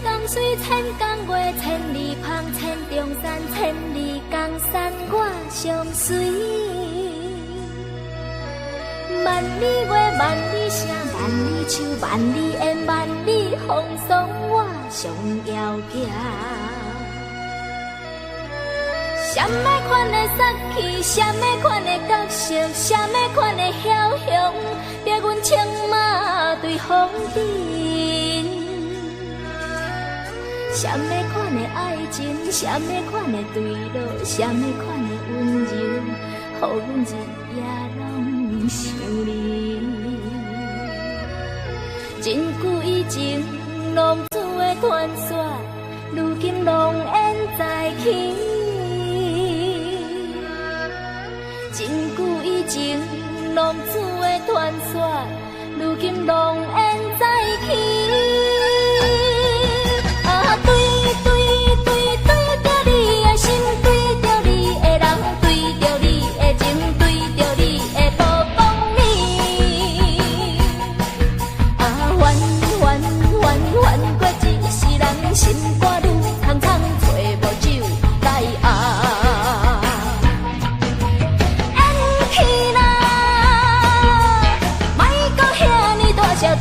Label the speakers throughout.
Speaker 1: 江水，千江月，千里芳，千重山，千里江山我相随。万里月，万里声，万里树，万里烟，万里风霜，我上遥行。什么款的杀气，什么款的角色，什么款的枭雄，逼阮策马对风尘。什么款的爱情，什么款的对路，什么款的温柔，予阮日夜拢想你。真久以前，浪子的传说，如今浓烟再起。真久以前，浪子的传说，如今浓烟再起。啊，对着你的心，对着你的人，对着你的情，对着你的无讲理。啊，冤过一世人，心肝愈苍苍，找无酒来压。对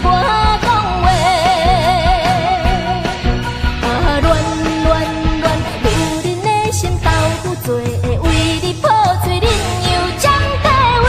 Speaker 1: 我讲话，啊，乱，女人的心豆腐做，会为你破碎，恁又占地位。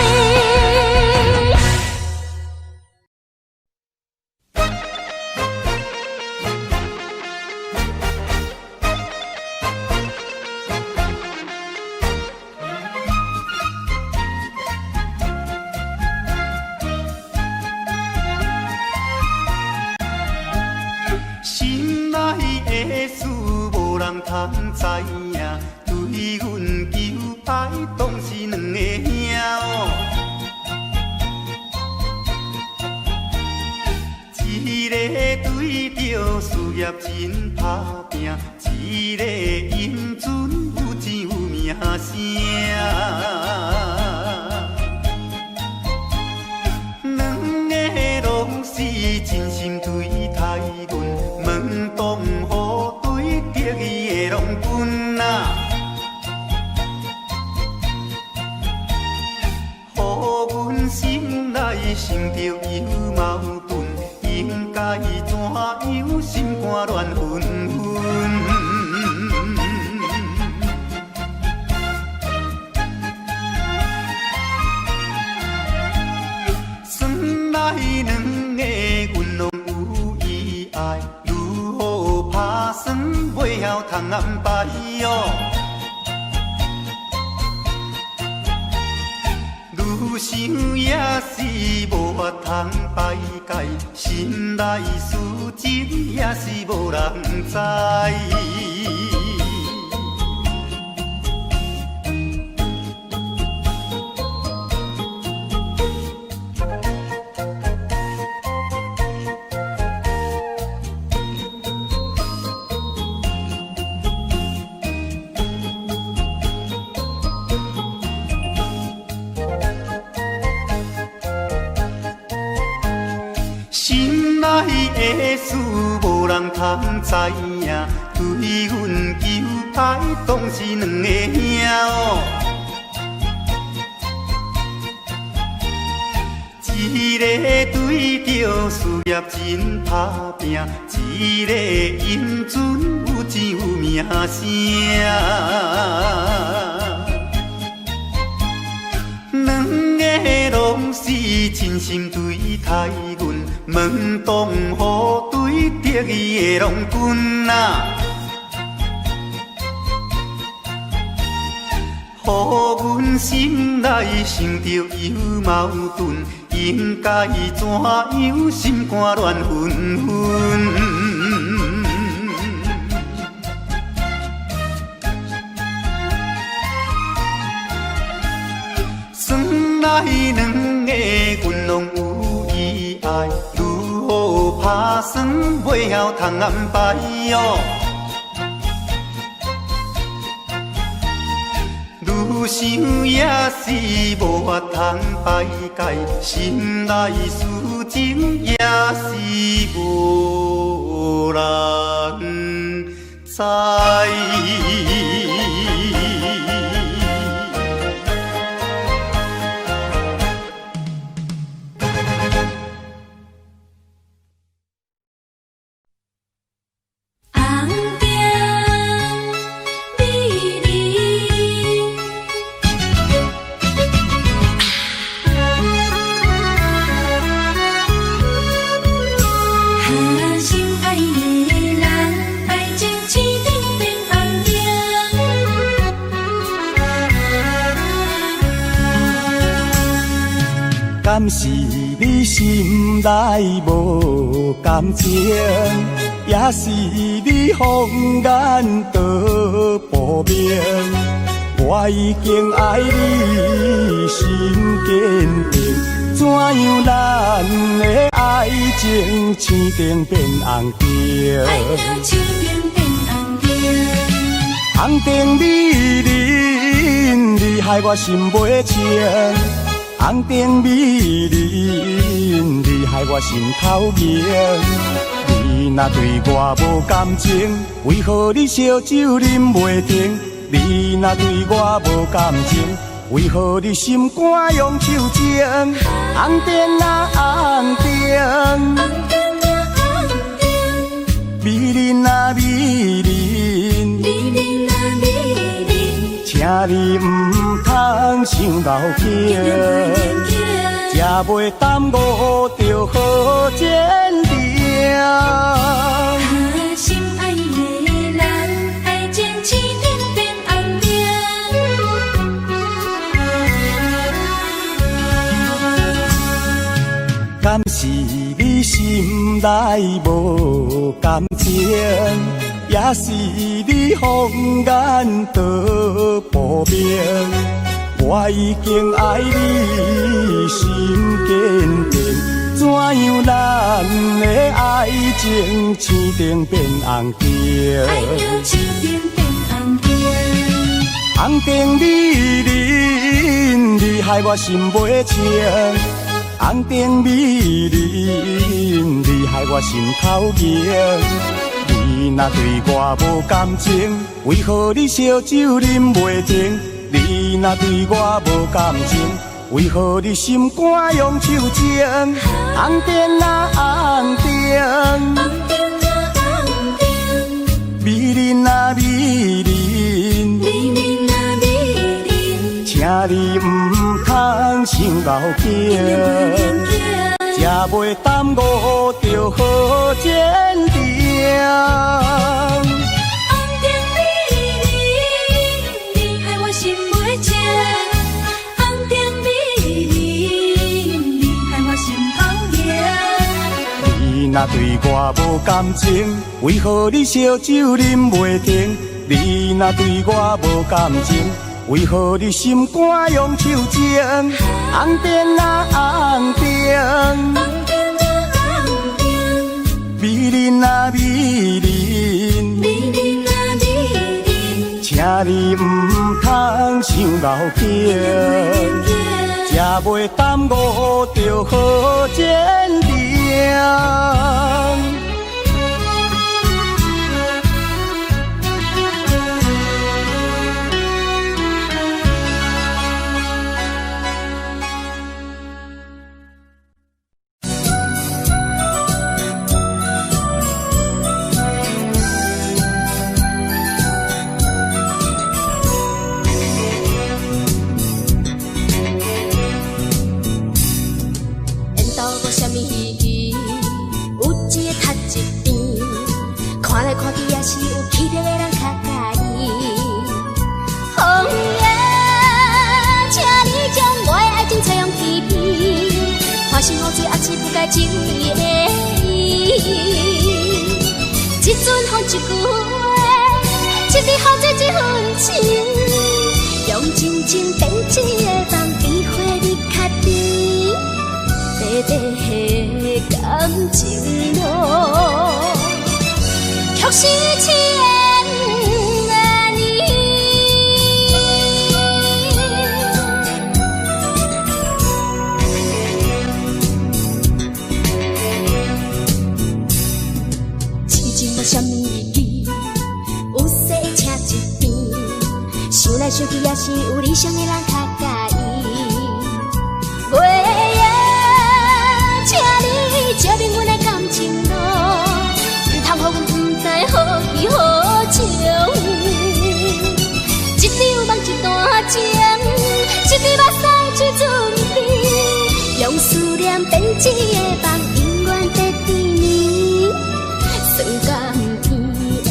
Speaker 2: 对着需业真打拼，一个英俊有钱有名声。两个拢是真心对待阮，门当户对得意的拢分啊。予阮心内生着有矛盾，应该怎样心肝乱纷纷？算来两个阮拢有意爱，如何打算袂晓通安排哟？愈想也是无法通排解，心内事情也是无人知。心内的事无人通知影，对阮求爱当是两个兄哦。一个对着事业真打拼，一个英俊有钱有名声。两个拢是真心对待阮，门当户对得意的拢分啊。予阮心内生着有矛盾，应该怎样心肝乱纷纷？算来两个阮拢有意爱，如何打算袂晓通安排哟？愈想也是无法通排解，心内事情也是无人知。
Speaker 3: 敢是你心内无感情，也是你放眼道不明。我已经爱你心坚定，怎样咱的爱情青灯变红灯？爱情青灯变红灯，红灯你忍，你害我心袂清。红灯美人，你害我心头凝。你若对我无感情，为何你烧酒啉袂停？你若对我无感情，为何你心肝用手情？红灯啊红灯，美人啊美人，请你唔通伤老境，才袂耽误着好坚定。
Speaker 1: 心爱的人，爱情青灯变红灯。
Speaker 3: 敢是你心内无感情，也是你放眼道不明。我已经爱你心坚定，怎样咱的爱情青灯变红灯？
Speaker 1: 爱情青灯变红灯，
Speaker 3: 红灯美人，你害我心袂清。红灯美人，你害我心头凝。你若对我无感情，为何你烧酒啉袂停？你若对我无感情，为何你心肝用手情？红灯啊红灯，
Speaker 1: 红灯啊红灯，
Speaker 3: 美人啊美人，
Speaker 1: 美人啊美人，
Speaker 3: 请你唔通伤脑筋，才袂耽误着好前程。
Speaker 1: 红灯美人，你害我心袂静。红灯美人，你害我心头凝。
Speaker 3: 你若对我无感情，为何你烧酒啉袂停？你若对我无感情，为何你心肝用手情？红灯啊红灯，
Speaker 1: 红灯啊红灯，
Speaker 3: 美人啊美人，
Speaker 1: 美人啊美人，
Speaker 3: 请你唔通伤脑筋，才袂耽误着好前程。
Speaker 1: 情义的意，一阵风一句话，一滴雨水一份情，用真情变一个梦，比花你较甜，短短的感情路，却是千年。什么意义？有说请一边，想来想去也是有理想的人较介意。月夜，请你照明阮的感情路，唔通予阮不知何去何从。一场梦一段情，一滴目屎一阵甜，用思念编一个梦，永远在甜蜜。算甘甜的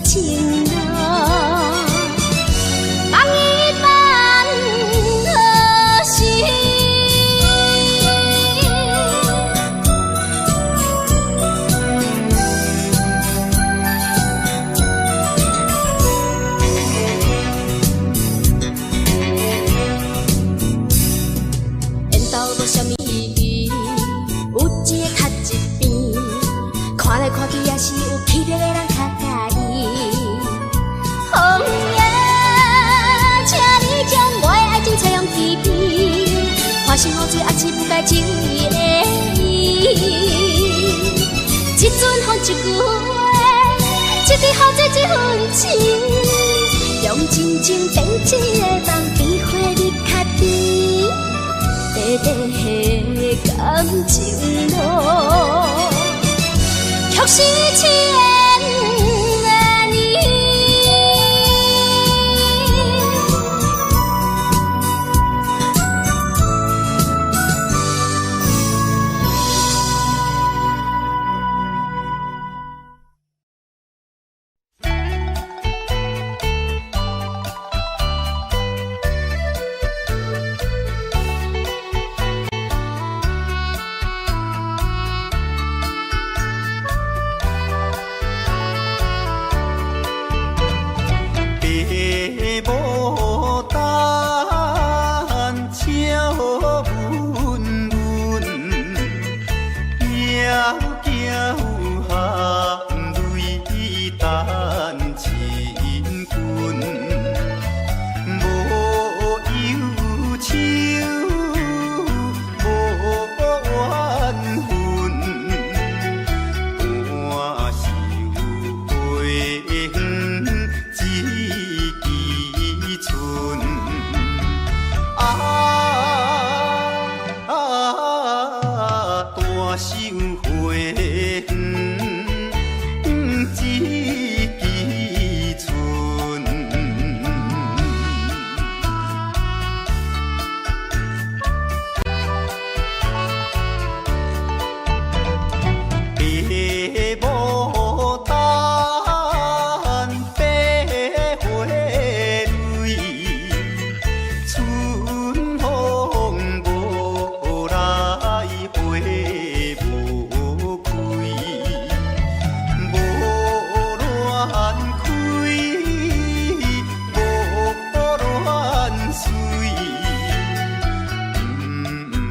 Speaker 1: 情路，梦一般何时？缘投无什么意义，有一个较一边，看来看去也是有气质的人较介意。风夜，请你将我的爱情采用天边，花心雨水也是不解情义的意。一阵风一句话，一滴雨水一份情，用真情编一个梦，比花你较甜，短短的感情路。却是千年。
Speaker 2: 干亲君，无忧愁，无怨恨，半袖花园一枝春。大袖花园一枝春。父母等白花蕊，春风无来花无开，无乱开，无乱随，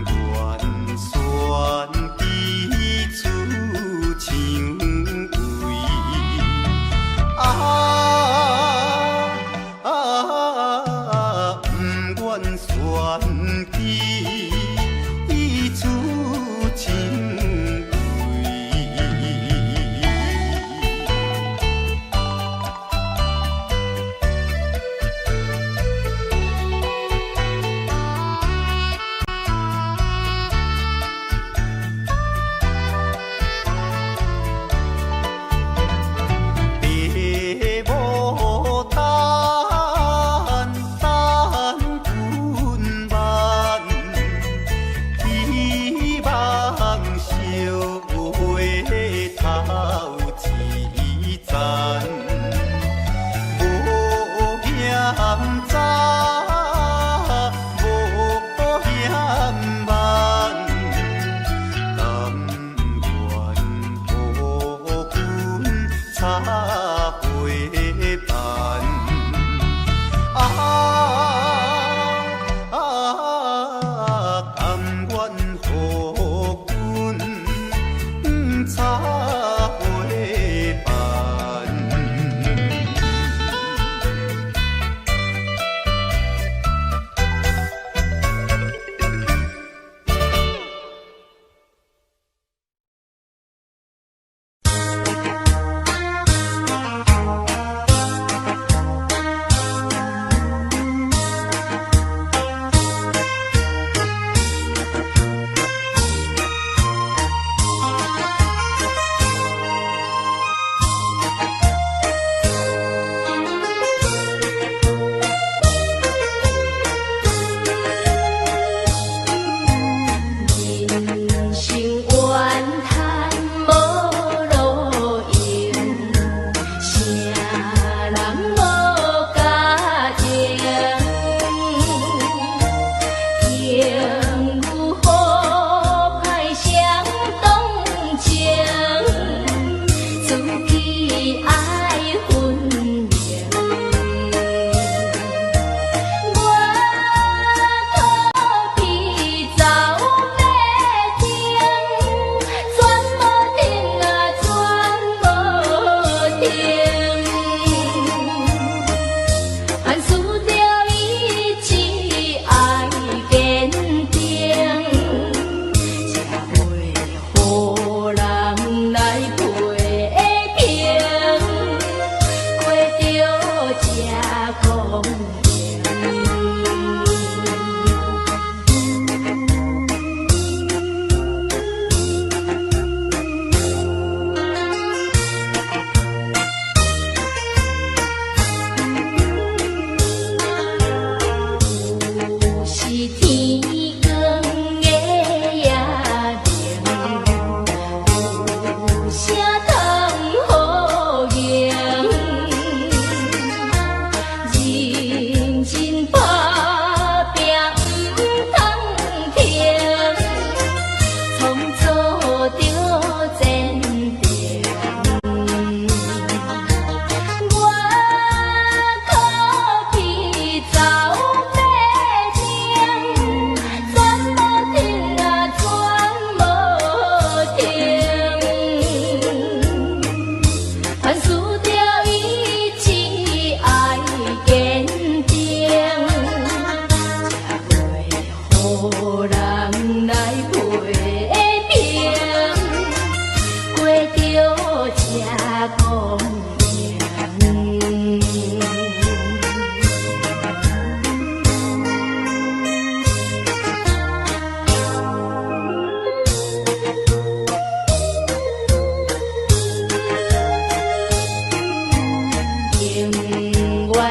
Speaker 2: 不愿选枝出蔷薇。不愿选枝出蔷薇。父母等君慢，希望烧花头一盏，无嫌早，无嫌慢，甘愿予君插花瓣。甘愿予君插花瓣。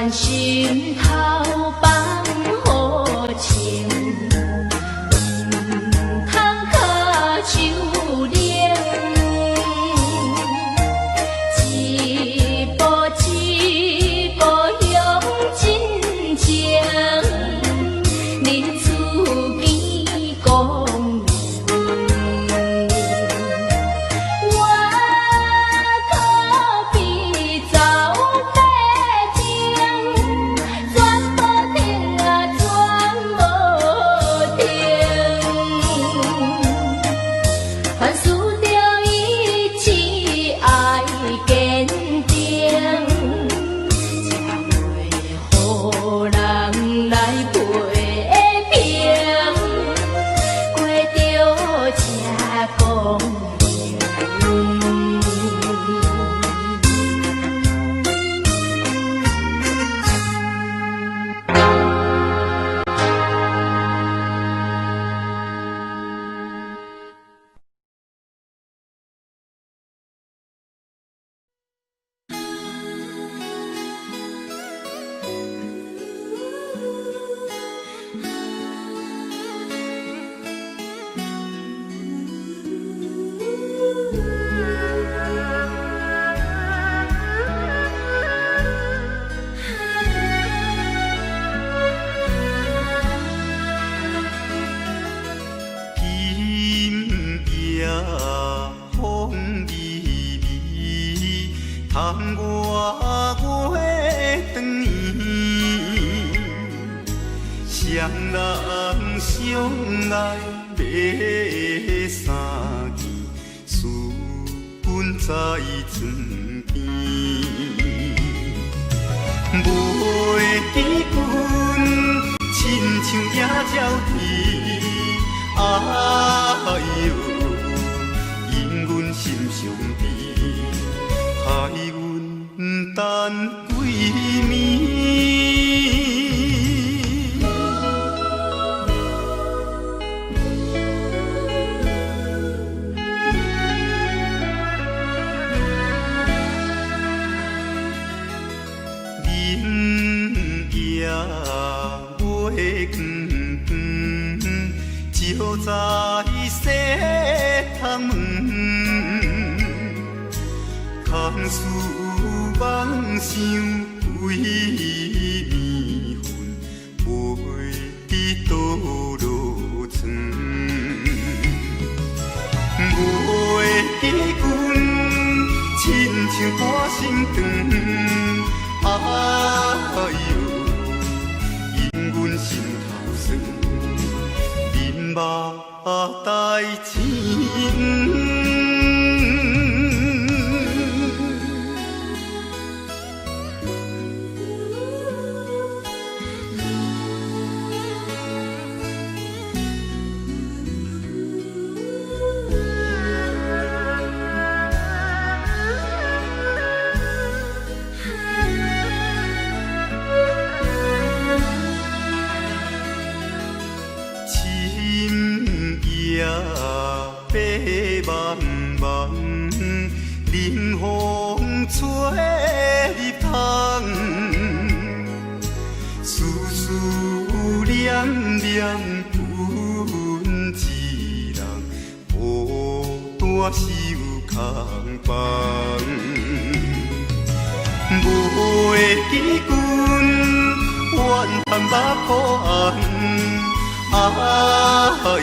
Speaker 1: 阮心头放好情，毋通靠手冷。一步一步向前行，日出边光明。我可比走马情，全无停啊，全无停。凡事着一起爱坚定，才袂予人来批评，过着这公平。
Speaker 2: 今夜风微微，窗外月长圆。双人相爱要三更，思阮在床边。袂记阮亲像野鸟啼。哎呦，因阮心上悲，害阮等几暝。明夜月光照在西窗门，空思梦想归暝昏，飞倒落床。袂记阮亲像半心肠，哎呦，因阮心头酸。目代情。白茫茫，冷风吹入窗，思思念念阮一人，孤单守空房。袂记阮怨叹目苦红，哎呦。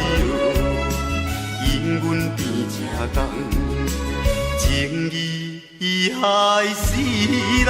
Speaker 2: 因阮甜吃重，情义害死人。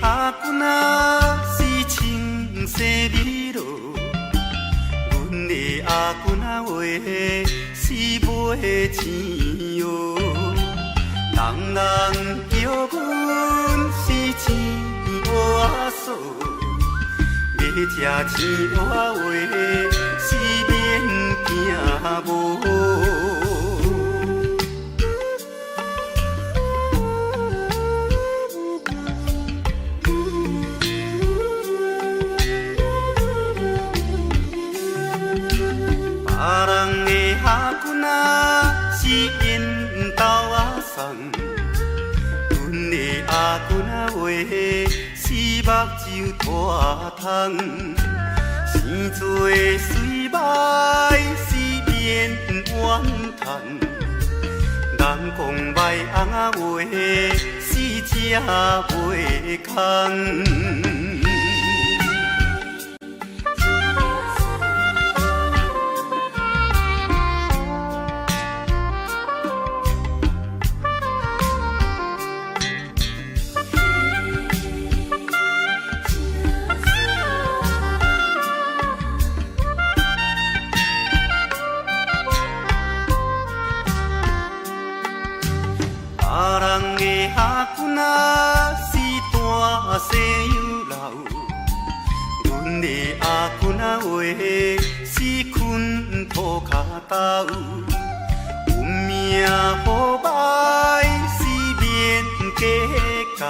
Speaker 2: 阿君啊是青色美罗，阮的阿君啊话是买钱哟，人人叫阮是钱娃嫂，要吃钱娃话是免惊无。别人的阿君啊是因兜仔送，阮的阿君啊话是目睭大窗，生做水歹是免怨叹，人讲歹翁仔话是吃袂空。阿君啊是大西有老，阮的阿君啊话是困土脚豆，有命好歹是免计较，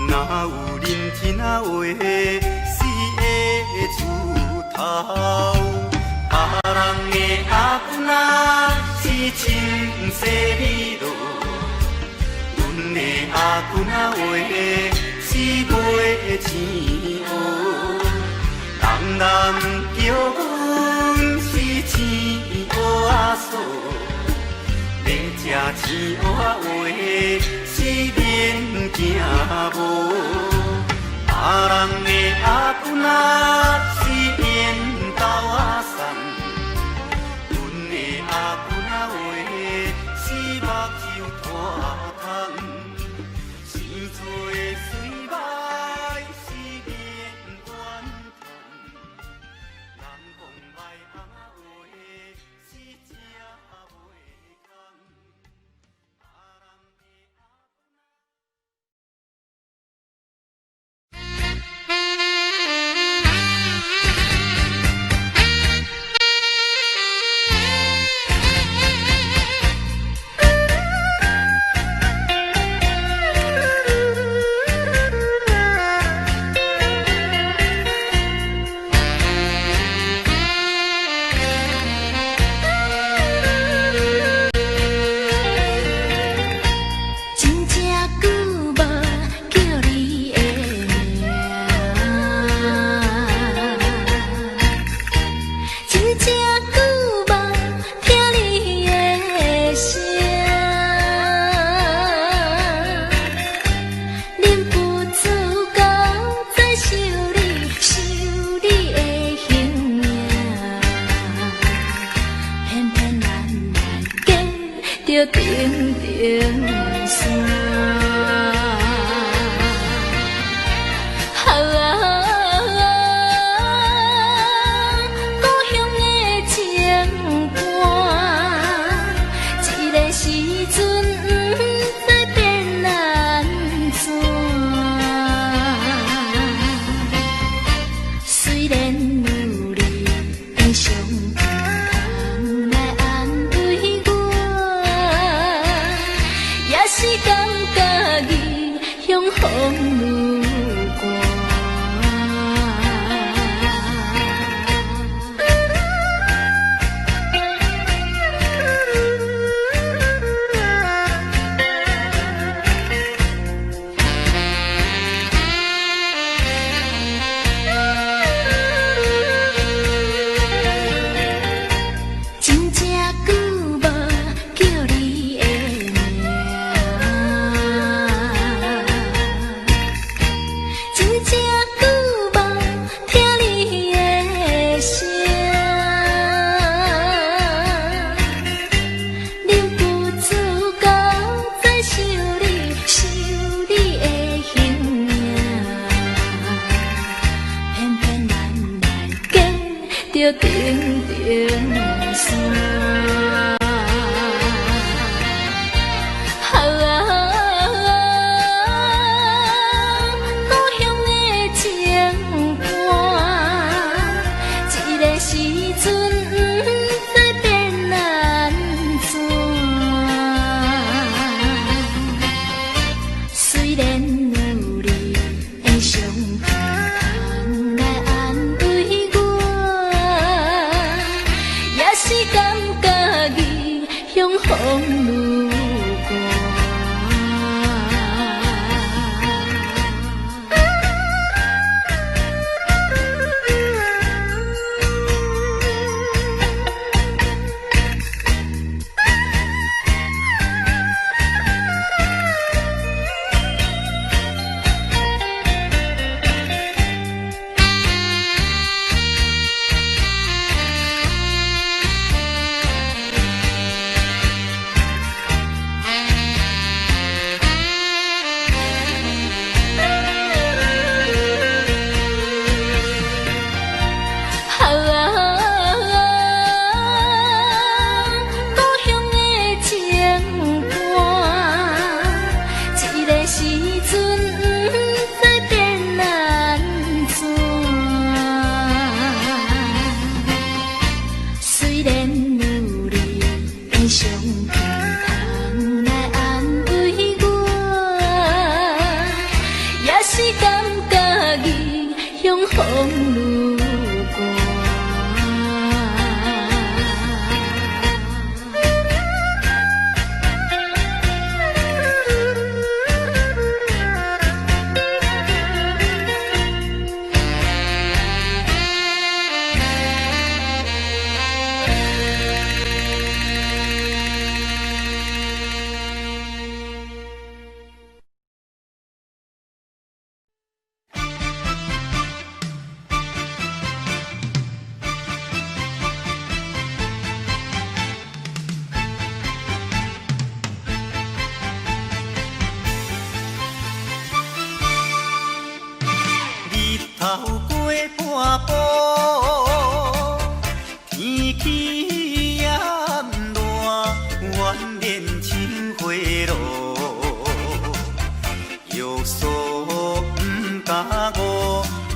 Speaker 2: 哪有认真啊话是会出头。别人的阿君啊是青色美罗，阮的阿君啊话是买钱乌，人人叫阮是钱娃嫂，要吃钱娃话是免惊无。别人的阿君啊是因兜仔送，阮的阿君啊话是目睭大窗，生做水歹是免怨叹，人讲歹翁仔话是吃袂空。
Speaker 1: 着定定山。故乡的情伴，一个时阵不知变安怎。虽然有你的相伴，来安慰我，也是感觉异乡风雨寒。顶山。
Speaker 2: 大马路又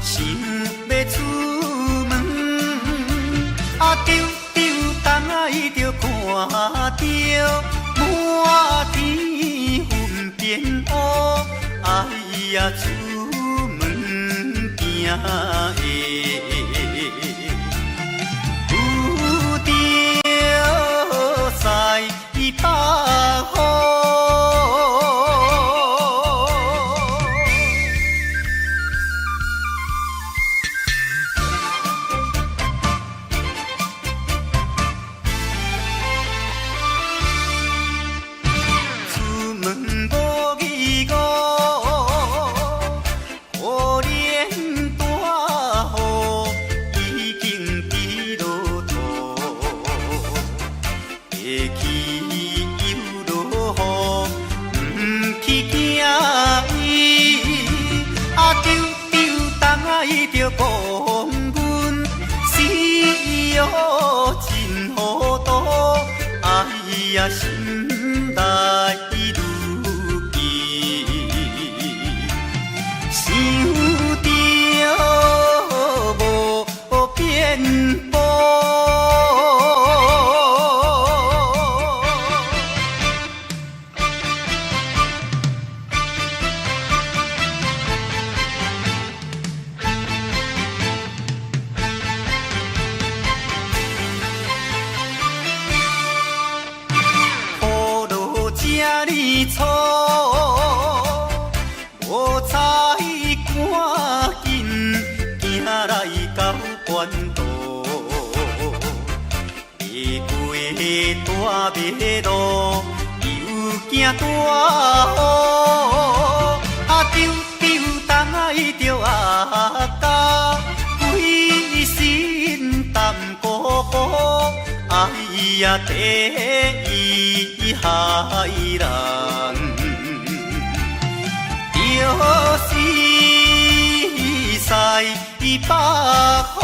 Speaker 2: 行大雨，丢东爱着家，规身淡薄薄，哎呀，第一害人，就是西北风。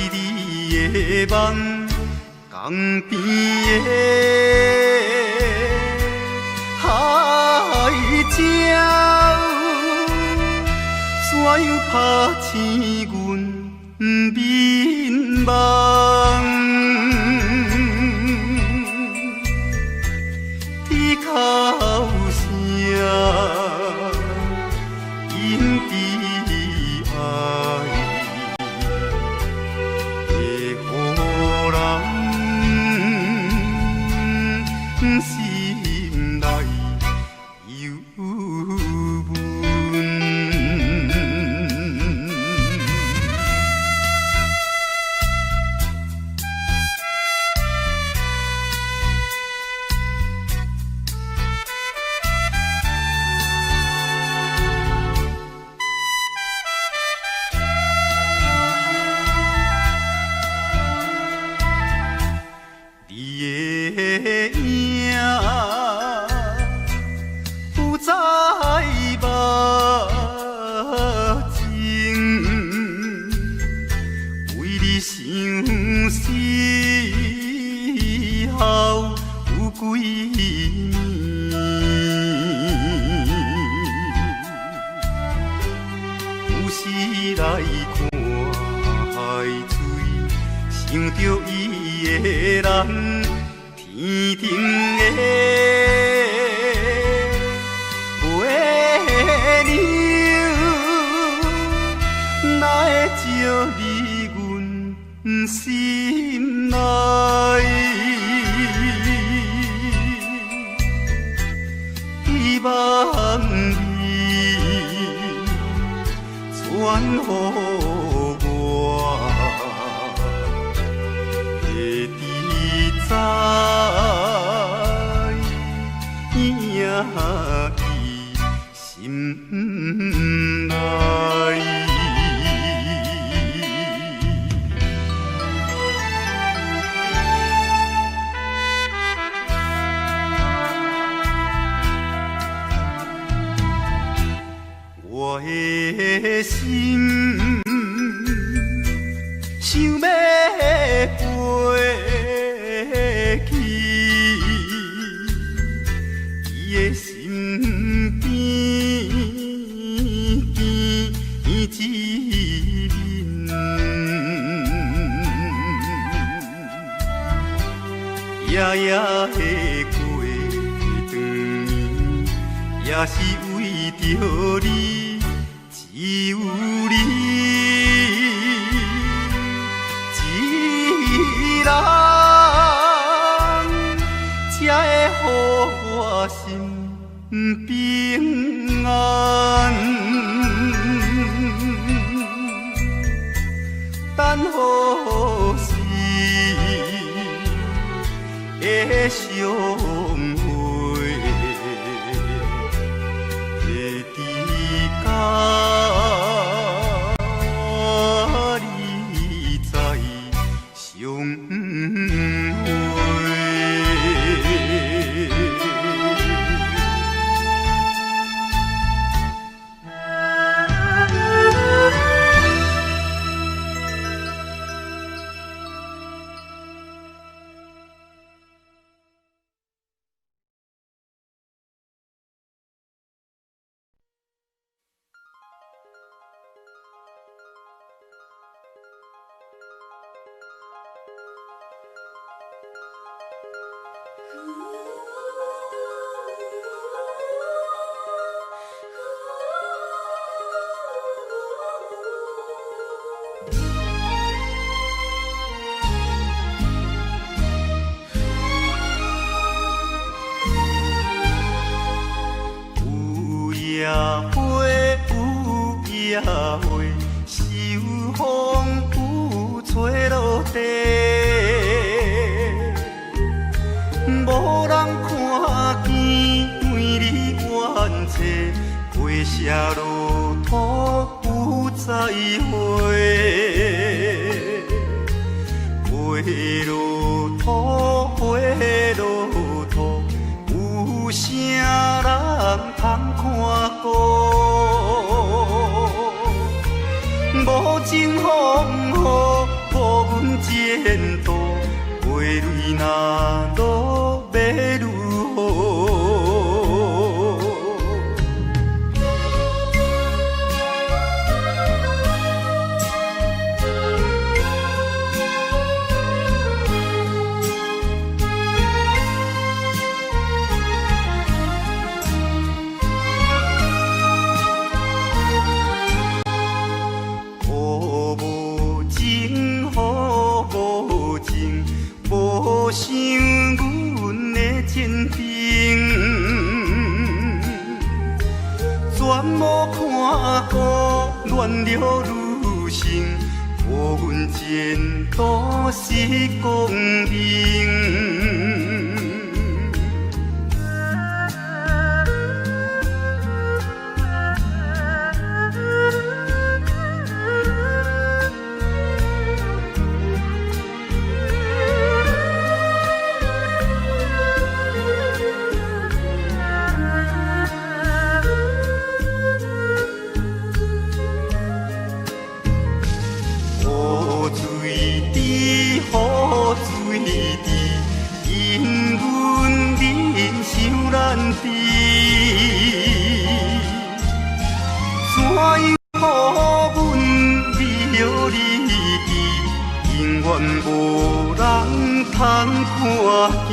Speaker 2: 你的梦，江边的海鸟，怎样拍醒阮眠梦？天哭声，引伫爱，会予人心内忧闷。不再目睛，为你想死后有几暝，有时来看海水，想着伊的人。天顶的月亮，哪会照入阮心内？希望你传予我。在伊心内。我的心想要飞。伊的身边见一面，夜夜的过长暝，也是为着你，只有你一人。才会予我心平安，等好时的相会，会伫甲你再相会。无人看见为你冤切，花谢落土有再会，花落土，花落土，有啥人通看过？无情风雨。想阮的前程，全无看过乱了女性，予阮前途是光明。无人通看见。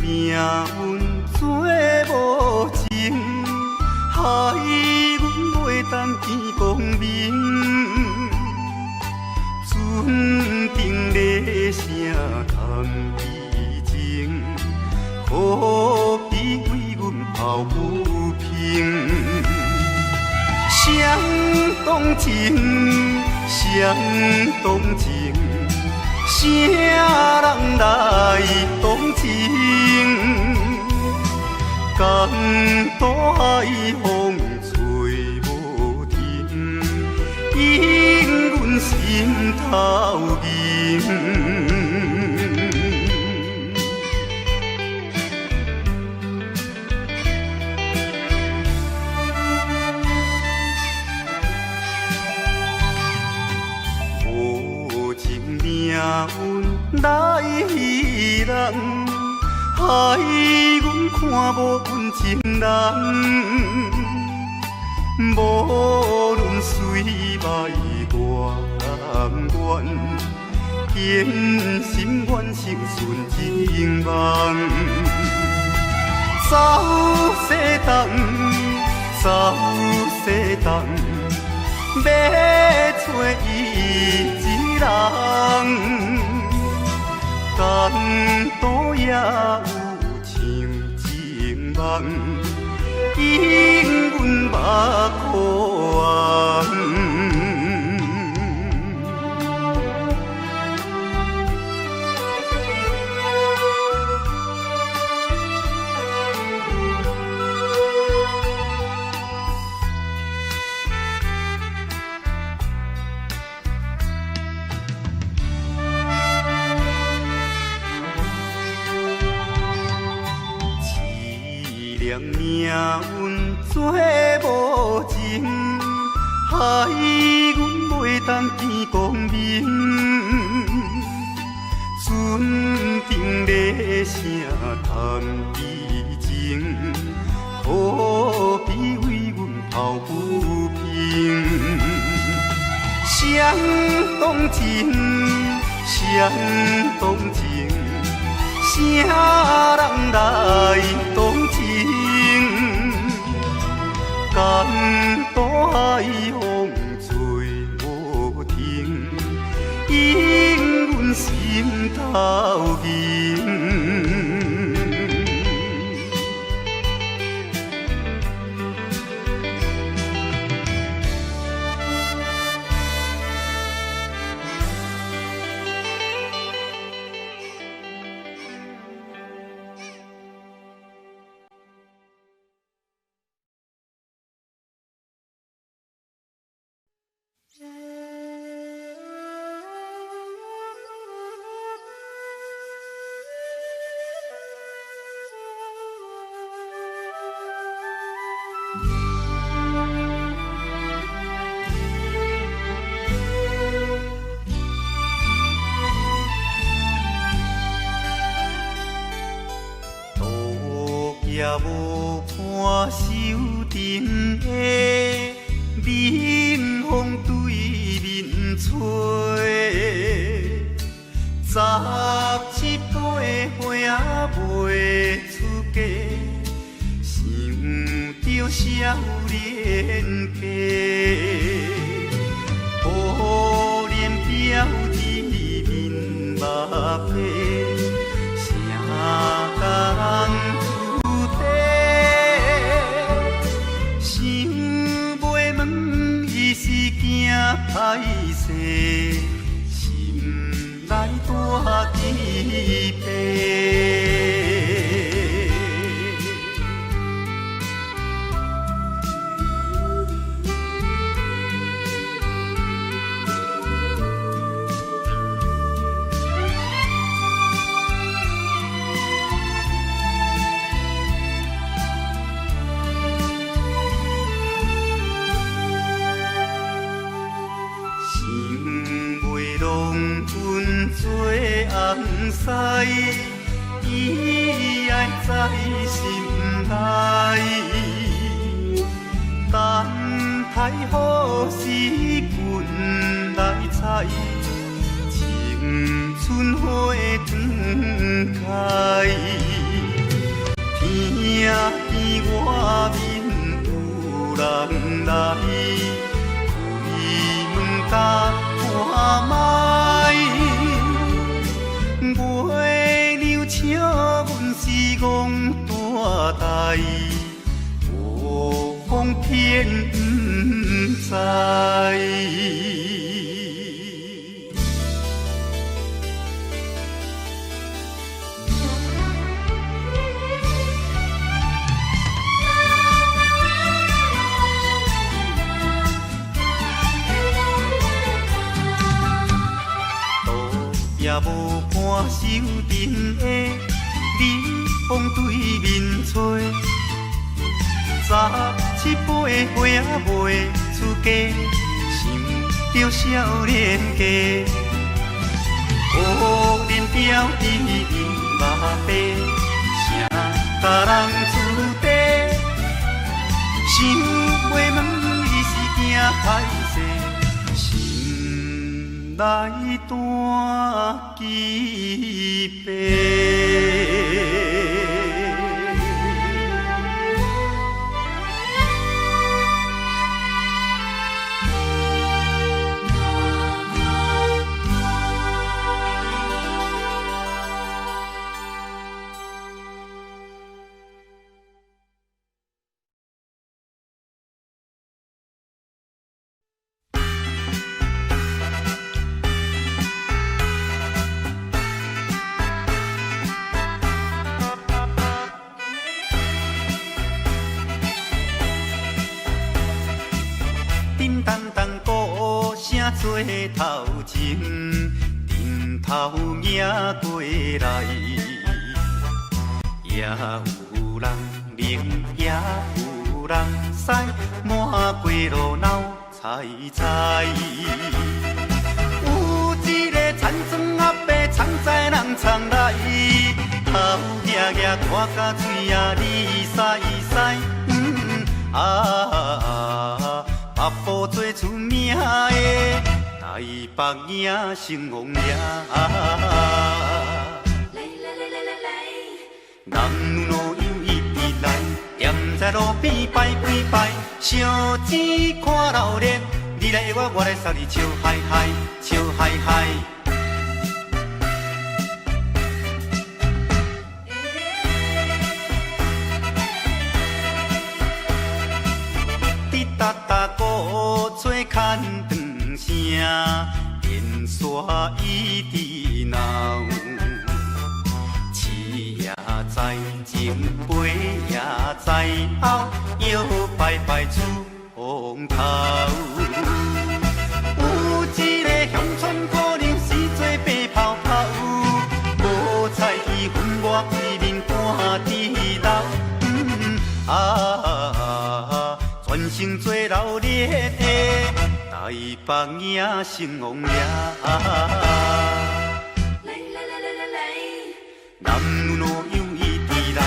Speaker 2: 命运做无情，害阮袂当见光明。船顶咧声谈悲情，可比为阮抱不平。相同情，相同情。啥人来同情？江大海风吹无停，引阮心头凝。无情命运来戏人，害阮看无阮情人。无论水歹多甘愿，坚心愿成顺情梦。走西东，走西东，要找伊一人。江岛也有像情梦，引阮目眶红。命运做无情，害阮袂当见光明。船顶咧声谈悲情，可比为阮抱不平。相同情，相同情，啥人来同情？江大海风吹无停，引阮心头凝。无伴手顶的冷风对面吹，17杯花也卖出价，想着少年家。可怜表姊面目皮，谁甲人注定？想袂问，伊是惊歹势，心内大疑白。做红西，伊爱在心内，等待好时阮来采，青春花长开。听见外面有人来，开门甲看卖。月娘笑阮是戆大代，无风偏不知。也无伴手顶的冷风对面吹，17杯花也卖出价，想着少年家。可怜表姊面目白，谁甲人注地？想袂问，伊是惊歹势，心内大疑白。做头前，顶头迎过来，也有人领，也有人驶，满过路闹猜猜。有一个田庄阿伯，藏在人藏来，头额额大甲嘴啊哩塞塞，北部最出名的。台北赢成王爷，人路路又一直来，踮在路边摆几摆，烧钱看老热，你来我，我来送你笑嗨嗨，笑嗨嗨。滴答答鼓吹牵长声。电线一直闹，饲也知前辈也知后，摇摆摆出风头。有一个乡村可能是做白泡泡，无彩伊分我规面半地老，全身做老烈的。台北赢成王爷，男女老幼一直来，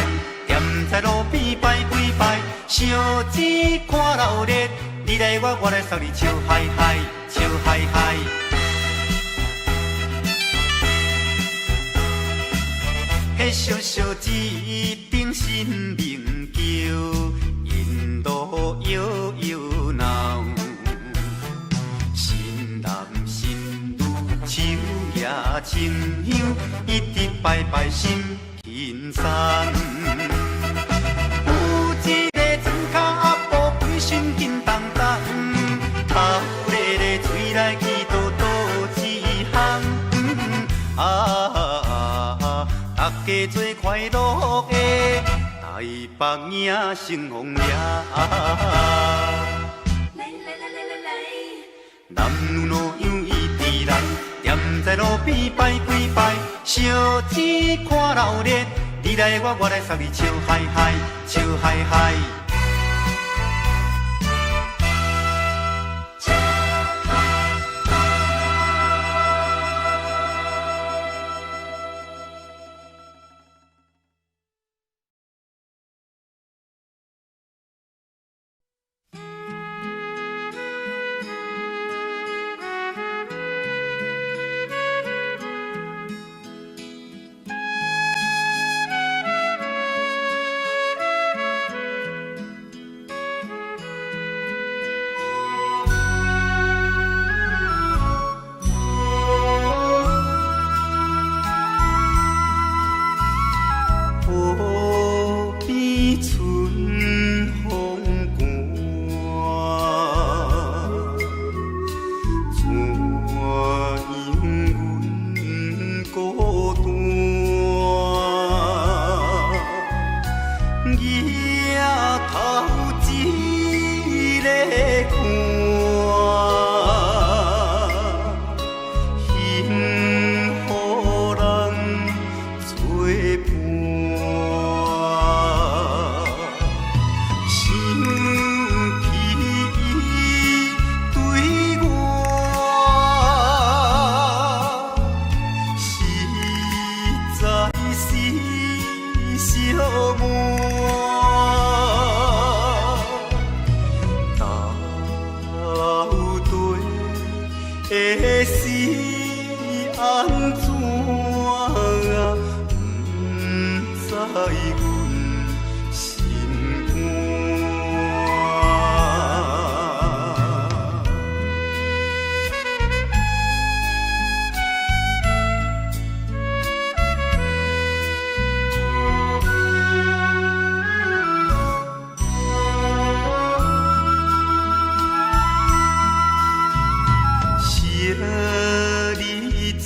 Speaker 2: 踮在路边摆几摆，烧钱看热烈，你来我来送你笑嗨嗨，笑嗨嗨。迄烧烧子冰心明桥，引路摇摇闹。新男新女手也清香，一直摆摆心轻松。有一个庄脚阿婆规身紧动动，头咧咧嘴来去倒倒一项。大家做快乐的台北影成风呀！男女老幼伊滴人，踮在路边摆几摆，烧钱看热烈，你来我来送你笑嗨嗨，笑嗨嗨。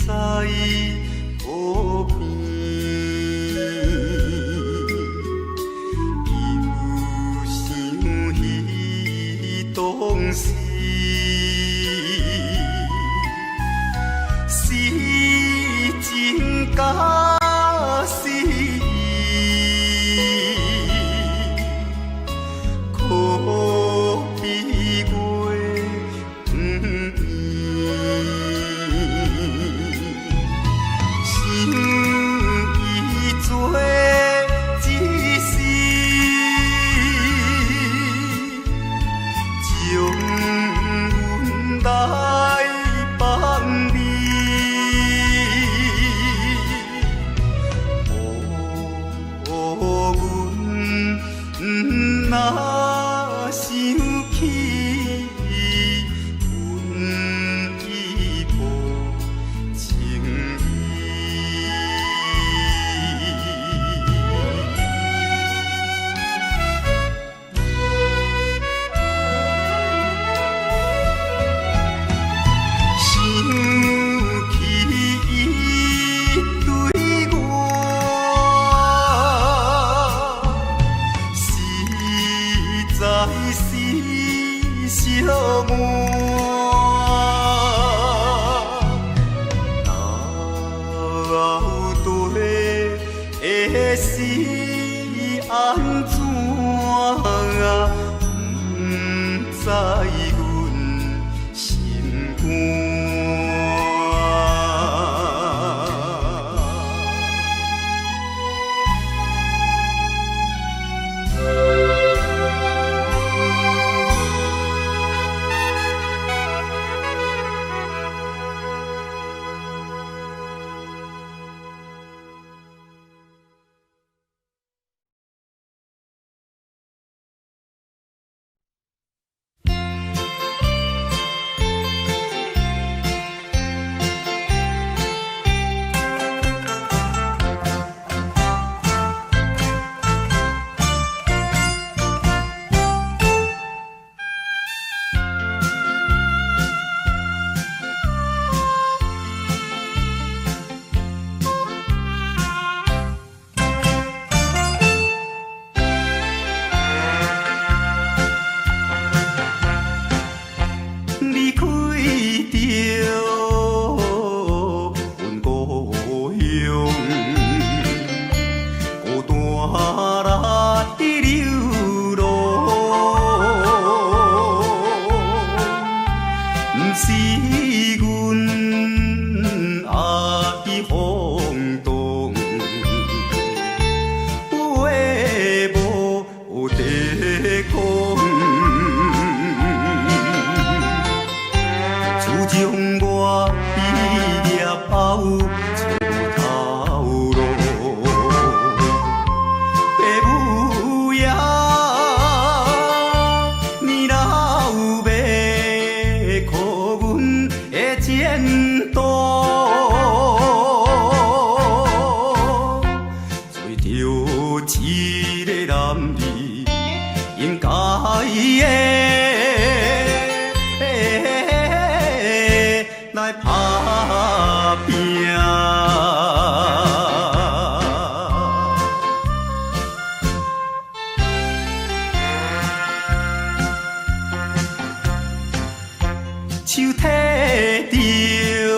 Speaker 2: 在河边，阮爱风动，有话无地讲，自从我毕业后出头路，爸母也年老要靠阮的前途，做着一个男儿应该的。来打拼，手提着有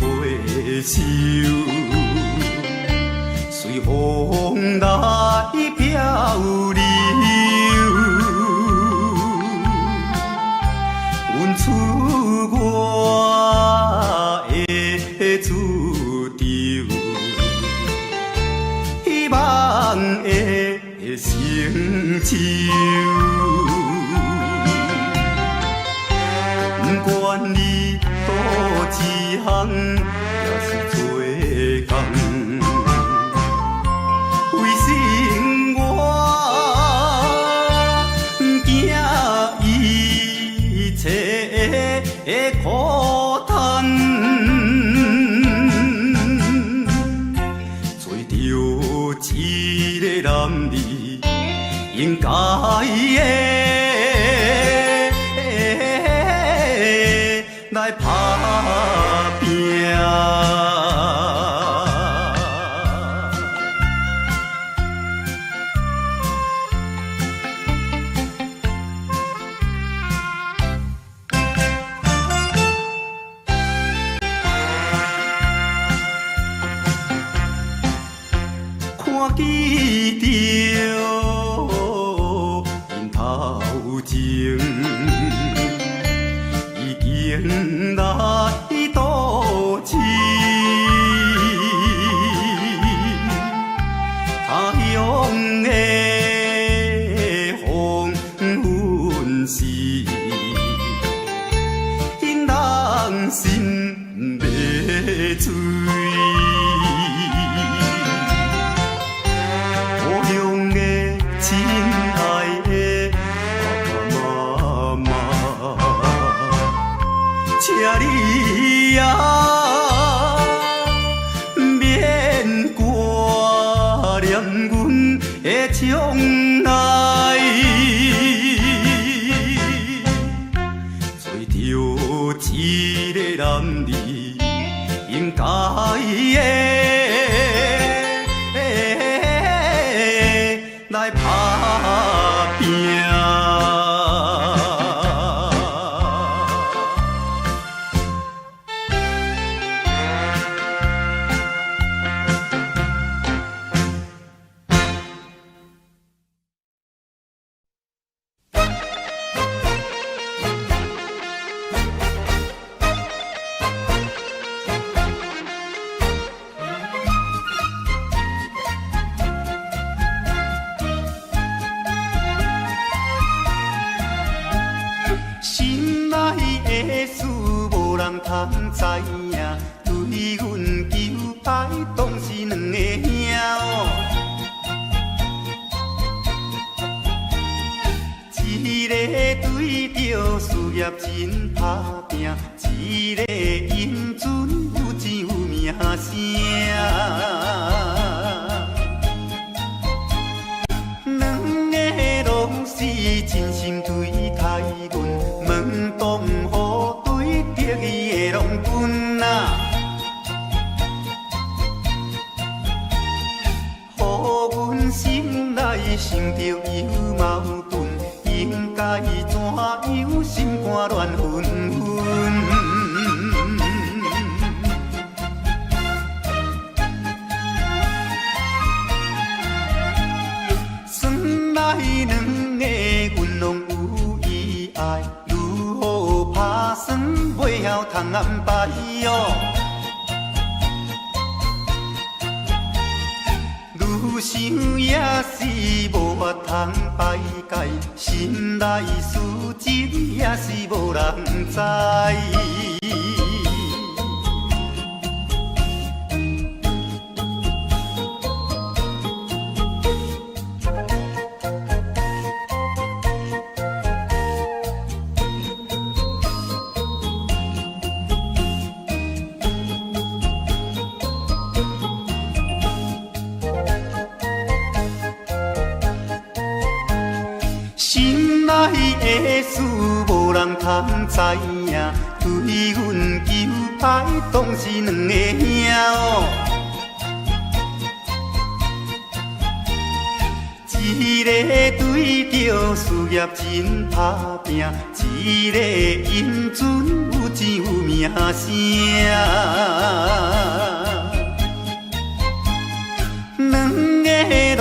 Speaker 2: 背手，随风来漂流。阮出我的厝场，希望会成就。不管你倒一项，也是做工。为生我惊一切的苦叹，做着一个男儿应该的。来打拼，看见着因头前。来倒市，他乡的风云时，因人心要碎。故乡的亲爱的爸爸妈妈。请你也免挂念阮的将来，做着一个男儿应该的，来打拼。通知影，对阮求爱当是两个兄哦。一个对着事业真打拼，一个因准有钱有名声。两个拢是真心对待阮，门当户对得意的郎君啊，予阮心内想着有矛盾，应该怎样心肝乱纷纷。两个阮拢有意爱，如何拍算袂晓通安排哦。愈想也是无法通排解，心内事情也是无人知。心内的事无人通知影，对阮求歹当是两个兄哦。一个对着事业真打拼，一个因准有钱有名声。两个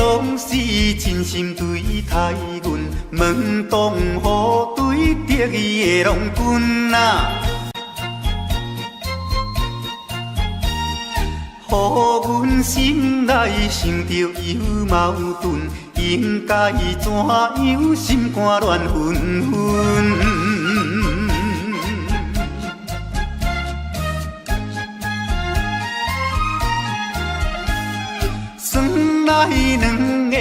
Speaker 2: 拢是真心对待阮，门当户对得意的郎君啊，予阮心内想着有矛盾，应该怎样心肝乱纷纷。算来两个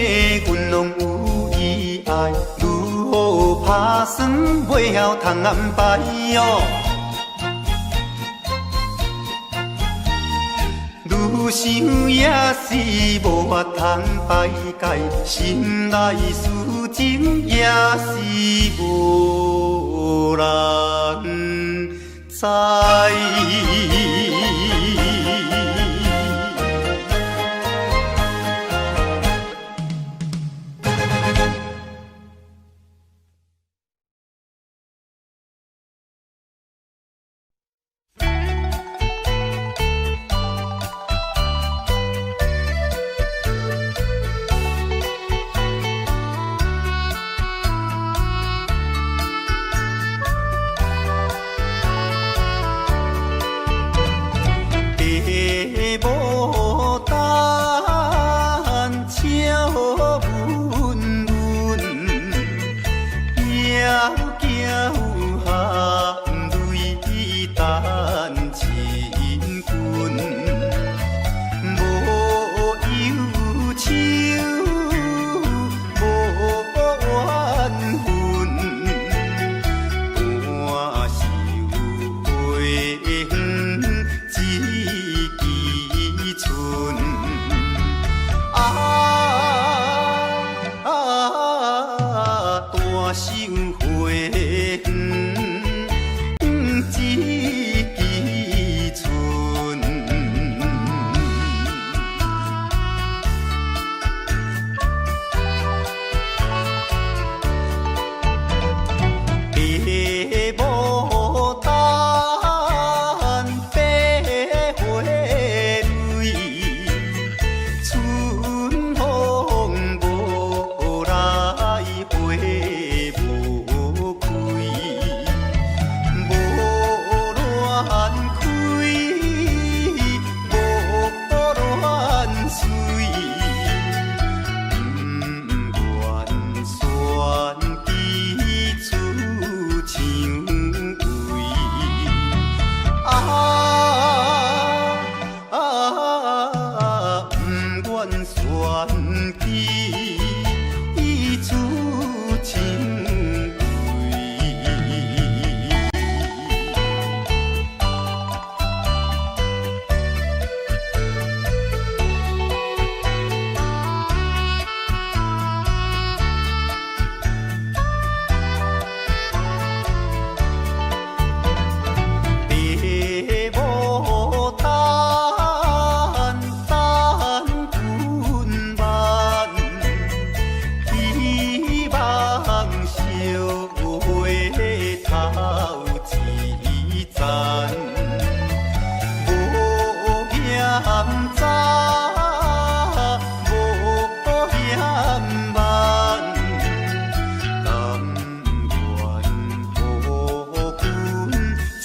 Speaker 2: 阮拢有意爱，如何打算袂晓通安排哦。愈想也是无法通排解，心内事情也是无人知。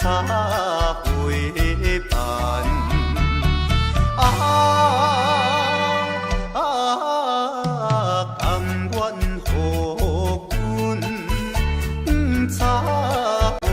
Speaker 2: 茶花瓣。甘愿予阮茶花瓣。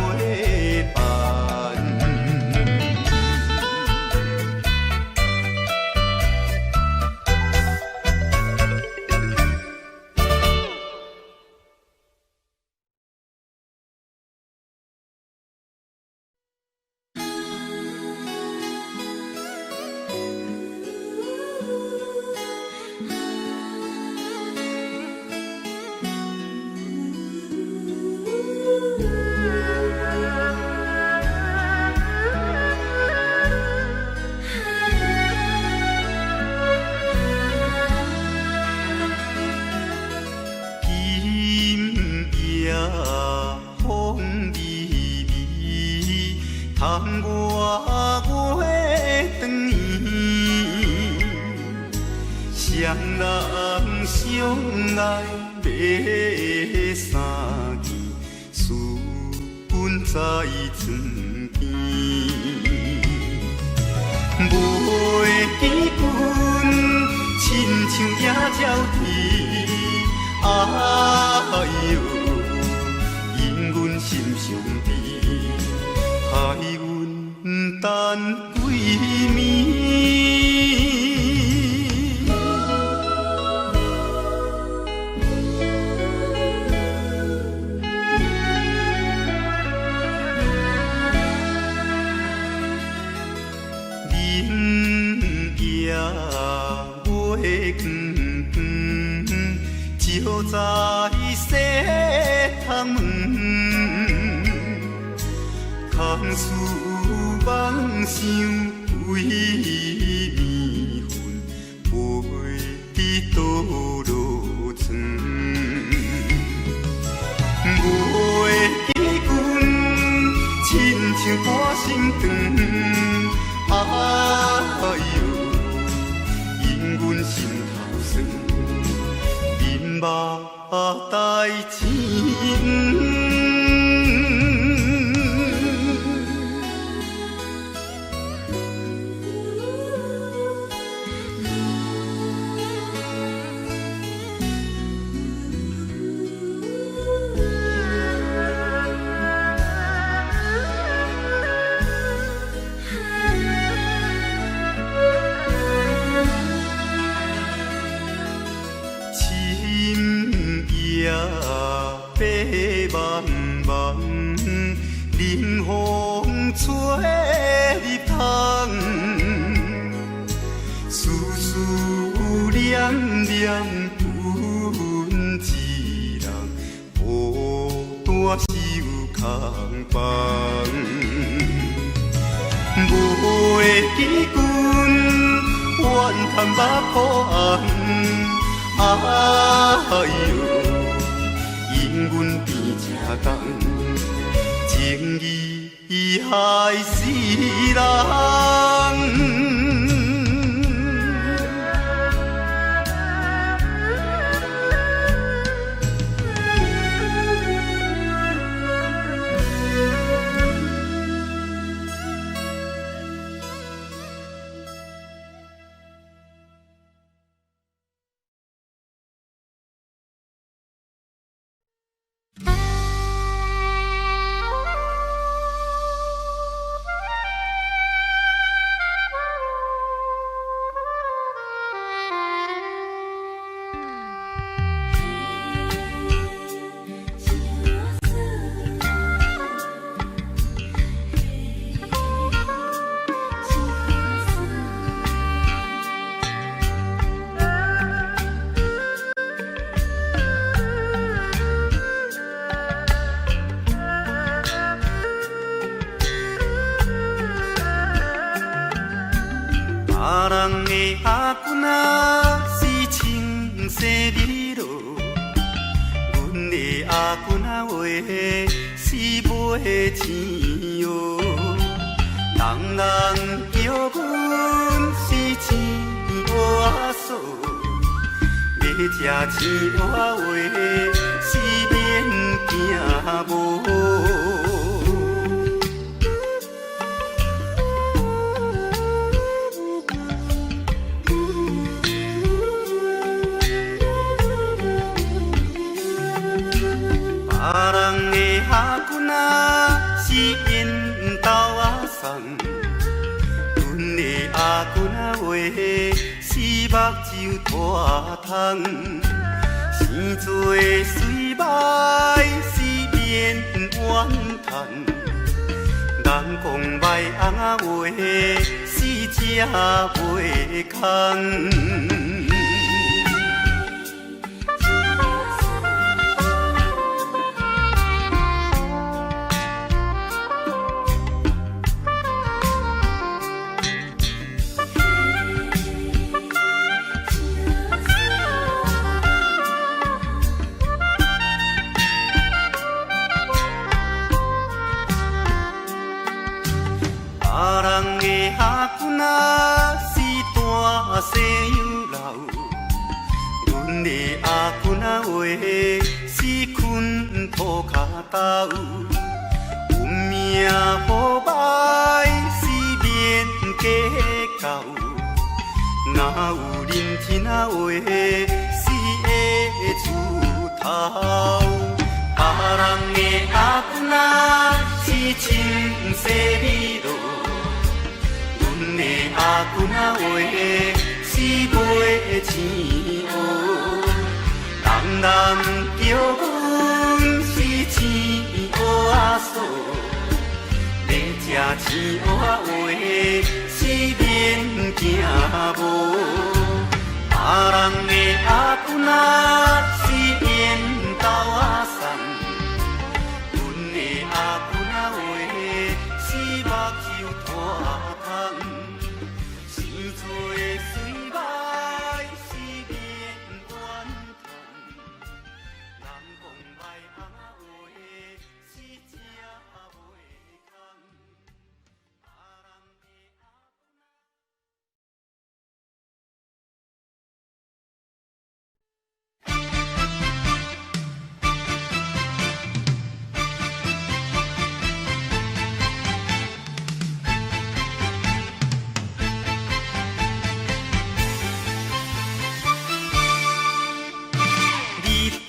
Speaker 2: 窗外月长圆，双人相爱要三更，思阮在床边。袂记阮亲像野鸟啼，哎哟，因阮心上悲。害阮等几暝，人夜月光，照在西窗门。空思梦想为暝昏，陪倒落床。袂记阮亲像半心肠，哎哟，因阮心头酸，面目带情。白茫茫，冷风吹入窗，思思念念阮一人，孤单守空房。袂记阮怨叹目眶红，哎哟。因阮变这重，情义害死人。别人的阿姑仔是清洗美罗，阮的阿姑仔话是卖钱哟。人人叫阮是钱花嫂，要吃钱花话是免惊无。目睭大窗，生做水歹，四面怨叹。人讲歹翁仔话，死者袂空。西洋老，阮的阿君仔话是困土脚豆，有命好歹是免计较，哪有认天仔话是会出头。别人的阿君仔是亲生米路，阮的阿君仔话。是袂钱乌，人人叫阮是钱乌仔嫂，要食钱乌仔话是免惊无。别人的阿君仔是缘投仔送，阮的阿君仔话是目睭大窗，生做水。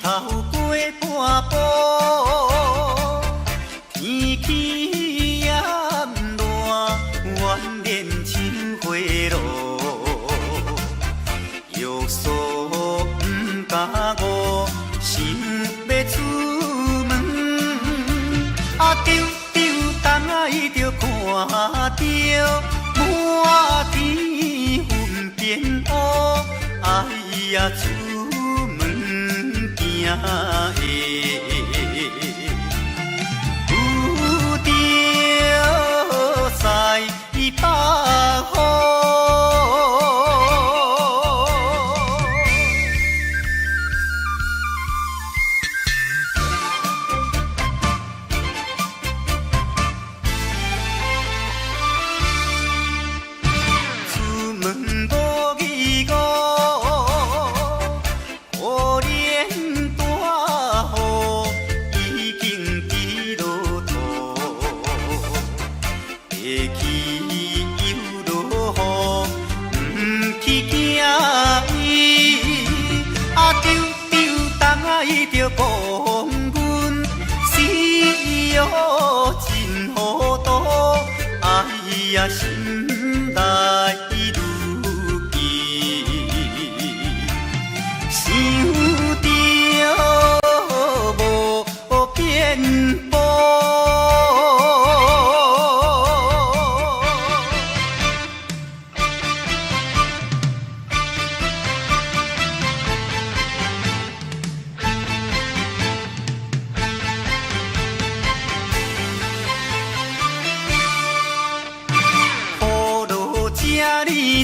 Speaker 2: 头过半步，天气炎热，怨念深花路，约束不敢误，心要出门，丢东仔就看着满天云变乌，哎呀！有着西北风。出门无义务。就讲阮死哟真糊涂，哎呀心内如记，想着无变步。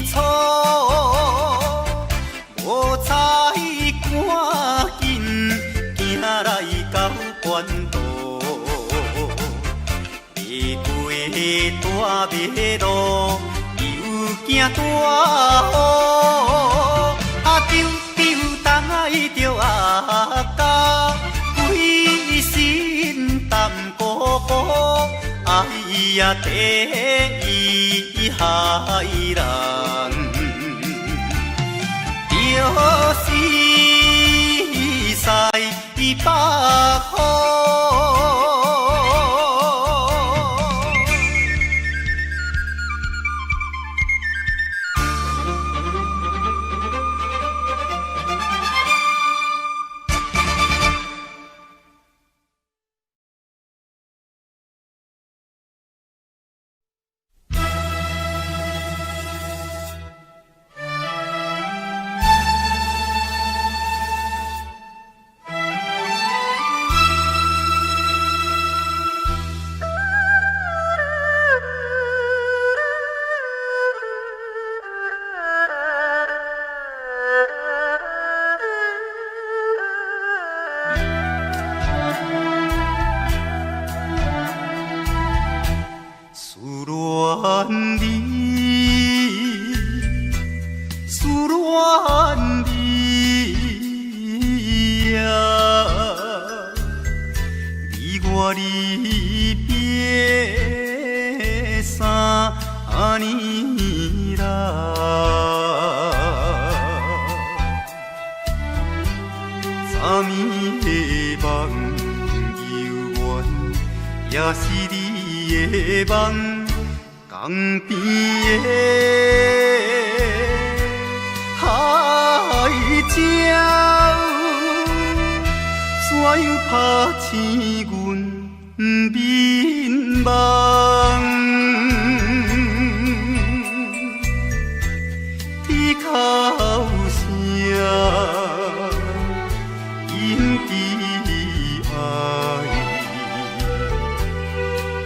Speaker 2: 错，无采赶紧行来到关渡，未过大马路，又惊大雨，丢东仔着阿家，规身淡薄薄，哎呀第一害人。就是西北风。乱你，思乱你呀，你我离别三年啦，昨暝的梦犹原，也是你的梦。江边的海鸟，怎样拍醒阮眠梦？啼哭声，引起爱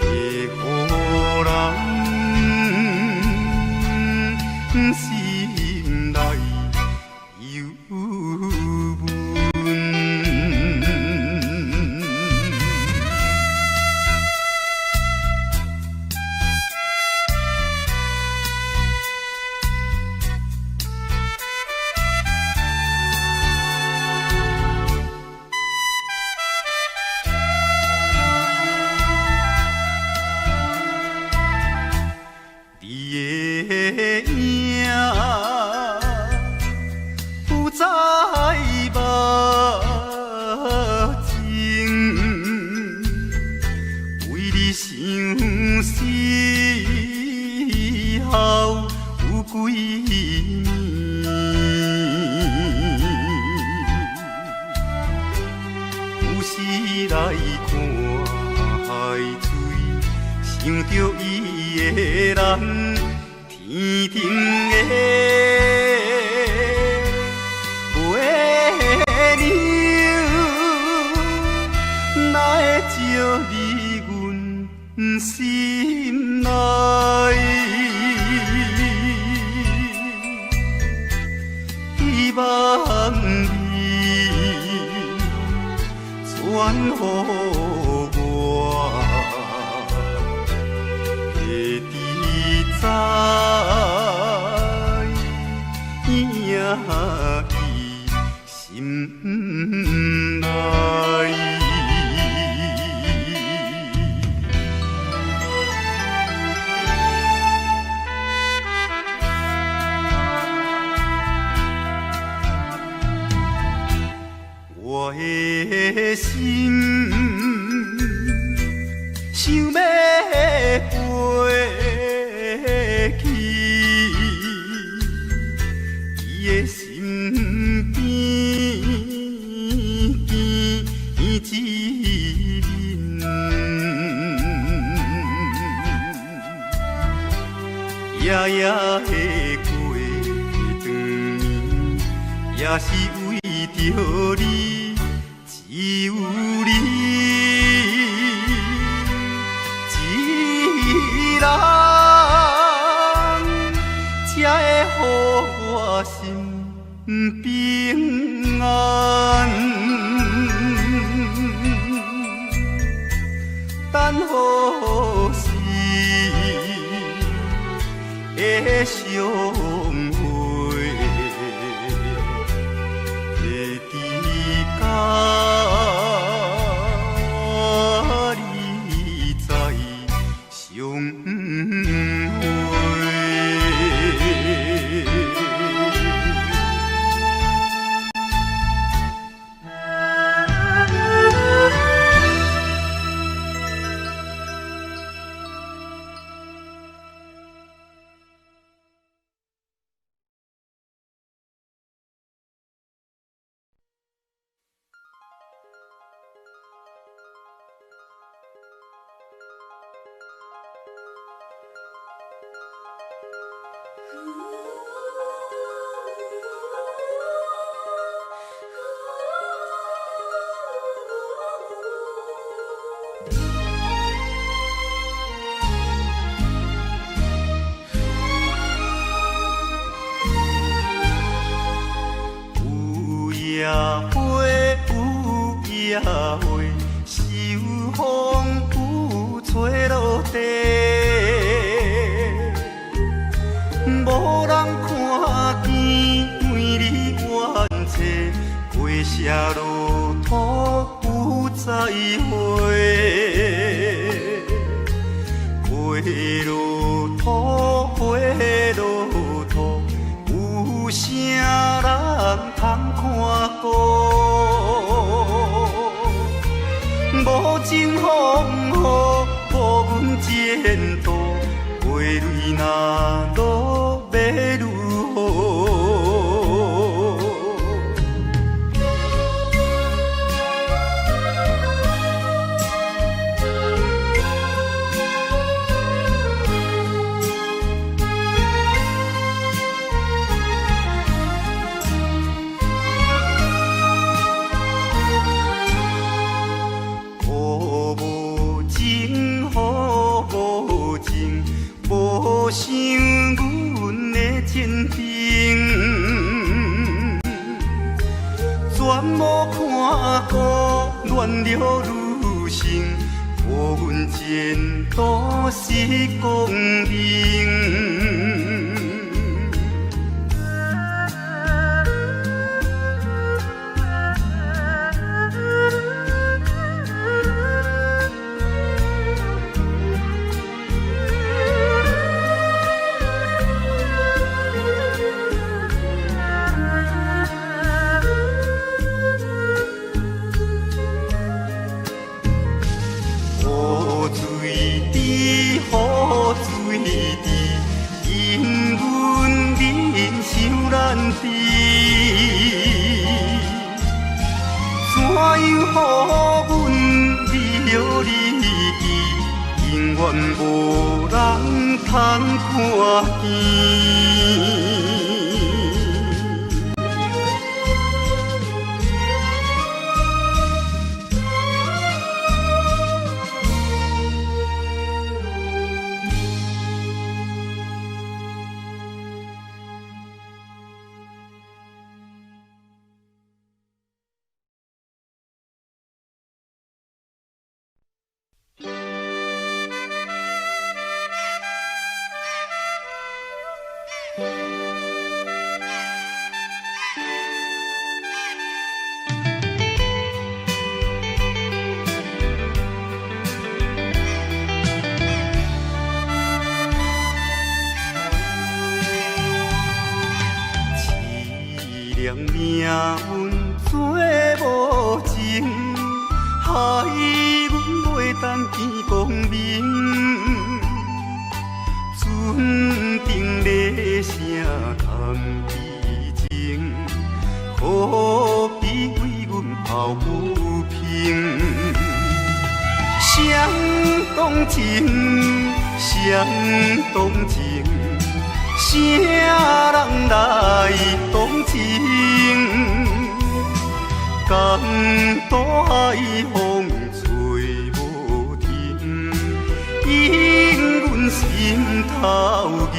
Speaker 2: 的予人。心内忧闷，你的影不再目前，为你想死后有几年，有时来看海水，想着伊的人。天顶的月亮，哪会照入阮心内？希望你传予我。在伊心内。我的心想要飞去伊的身边，见一面，夜夜的过长年，也是为着你，只有你。人才会予我心平安，等好时的相会，会伫甲你在相会。夜花有夜花，秋风有吹落地。下落土有再会，回落土，回落土，有啥人通看顾？无情风雨，无阮前途，花蕊若落要如何？无想阮的真情，全无看过恋了愈深，无阮前途是光明。怎样予阮离了你去，永远无人通看见。命运做无情，害阮袂当见光明。船顶咧声通悲情，可比为阮抱不平。相同情，相同情。啥人来同情？江大海风吹无停，引阮心头凝。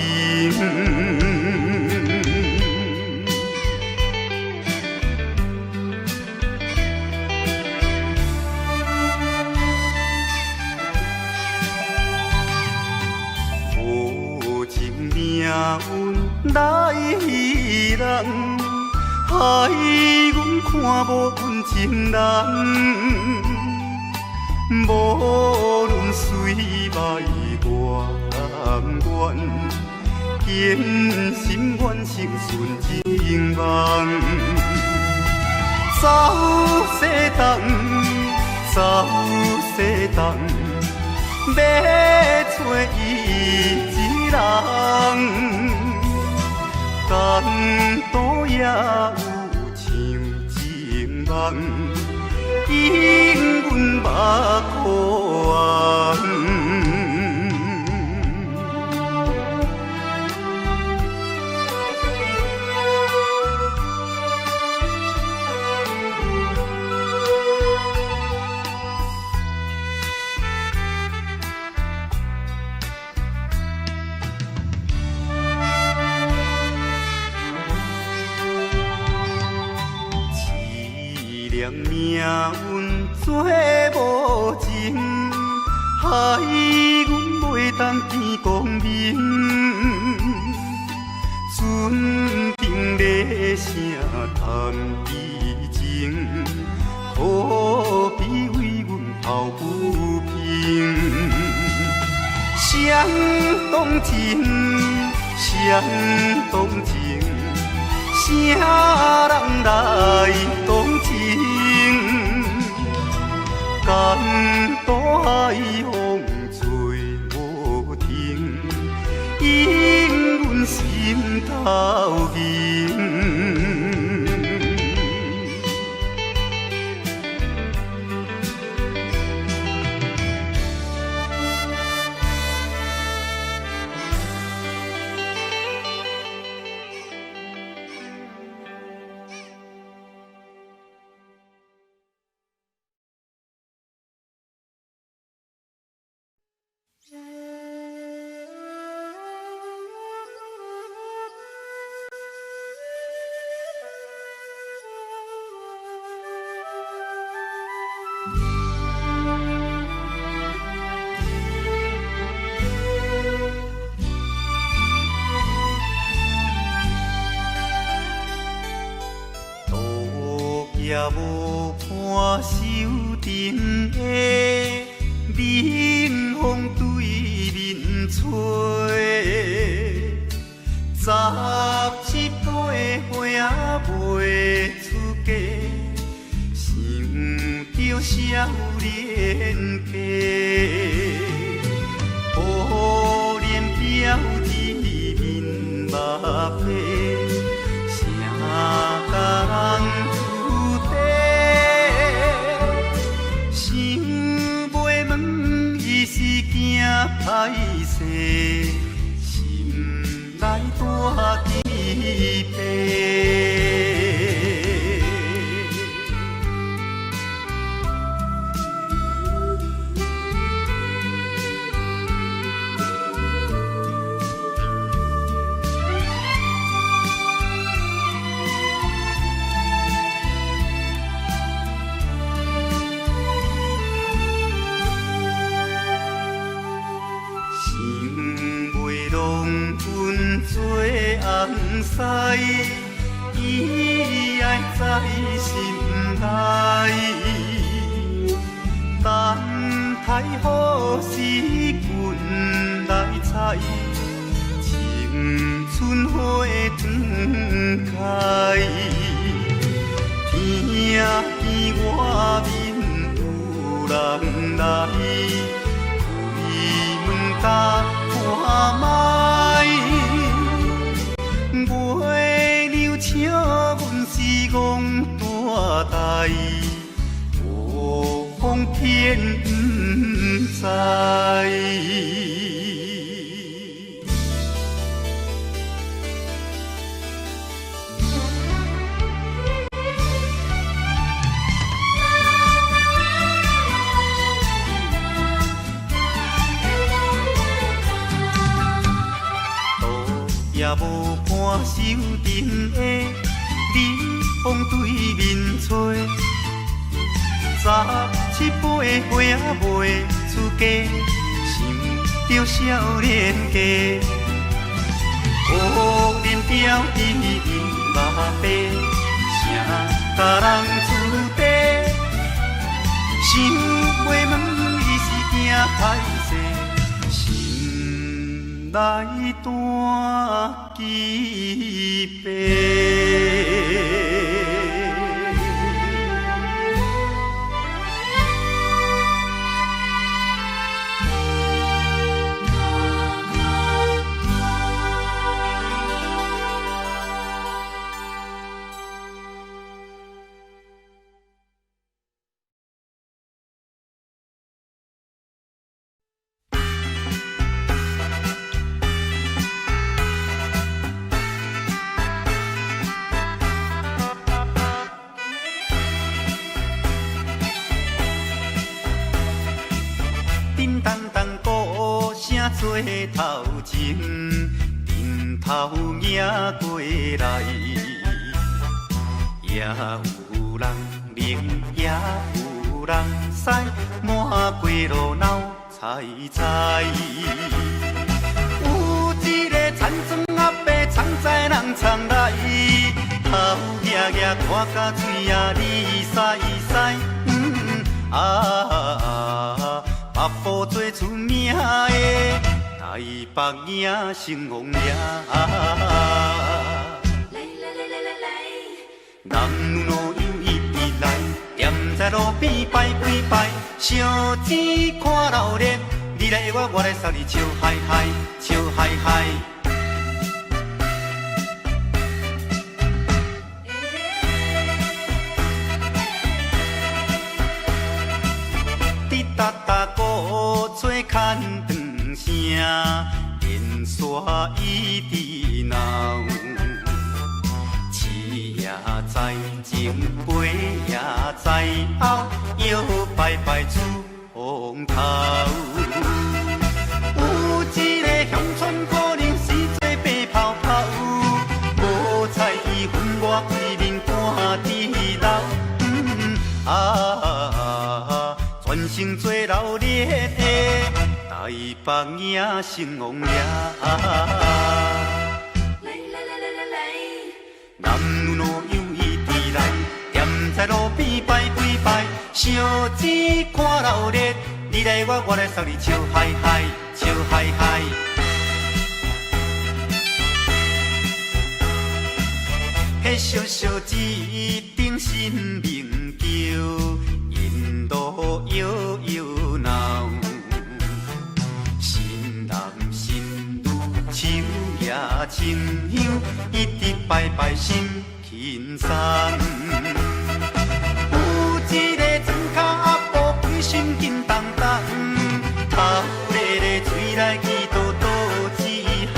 Speaker 2: 命运来戏人，害阮看无阮情人。无论水歹我甘愿，坚心愿成顺情梦。走西东，走西东，要找伊。人，感动也有像情梦，引阮目眶红。命运做无情，害阮袂当见光明。船顶咧声谈悲情，相同情，相同情，啥人来同情？江大海风吹无停，引阮心头凝。也无伴手阵的冷风对面吹，17岁花袂出嫁，想着少年家，可怜表弟面目皮，啥甲人？歹势，心内大疑白。做红丝，伊爱在心内，等待好时阮来采，青春花长开。听见外面有人来，开门甲看卖。月娘笑阮是戆大代，无风偏不知。也无伴手阵的冷风对面吹，17岁花袂出嫁，想着少年家，可怜表弟面目白，啥甲人出地，想袂问伊是惊歹势，心内大疑白。叮当当鼓声做头前，阵头迎过来，也有人明，也有人使，满街路闹采采。有一个田庄阿伯藏在人藏来，头额额大甲嘴也哩塞塞，目步做出名的，北影成风夜。男女老幼一直来，踮在路边摆几摆，烧钱看热闹，你来我，我来送你笑嗨嗨，笑嗨嗨。滴答答鼓吹牵长声，烟沙一直闹。也在前，背也在后，摇摆摆出风头。有一个乡村可能是做白泡泡，无彩伊分我一面半地老。全城做热烈的台北影成风夜。男女老幼一直来，踮在路边摆几摆，烧钱看热闹，你来我，我来送你笑嗨嗨，笑嗨嗨。迄小小一顶新名桥，引路摇摇闹，新男新女手也亲香，一直摆摆心轻松。有一个庄脚阿婆规身紧动动，头咧咧嘴来去叨叨一项。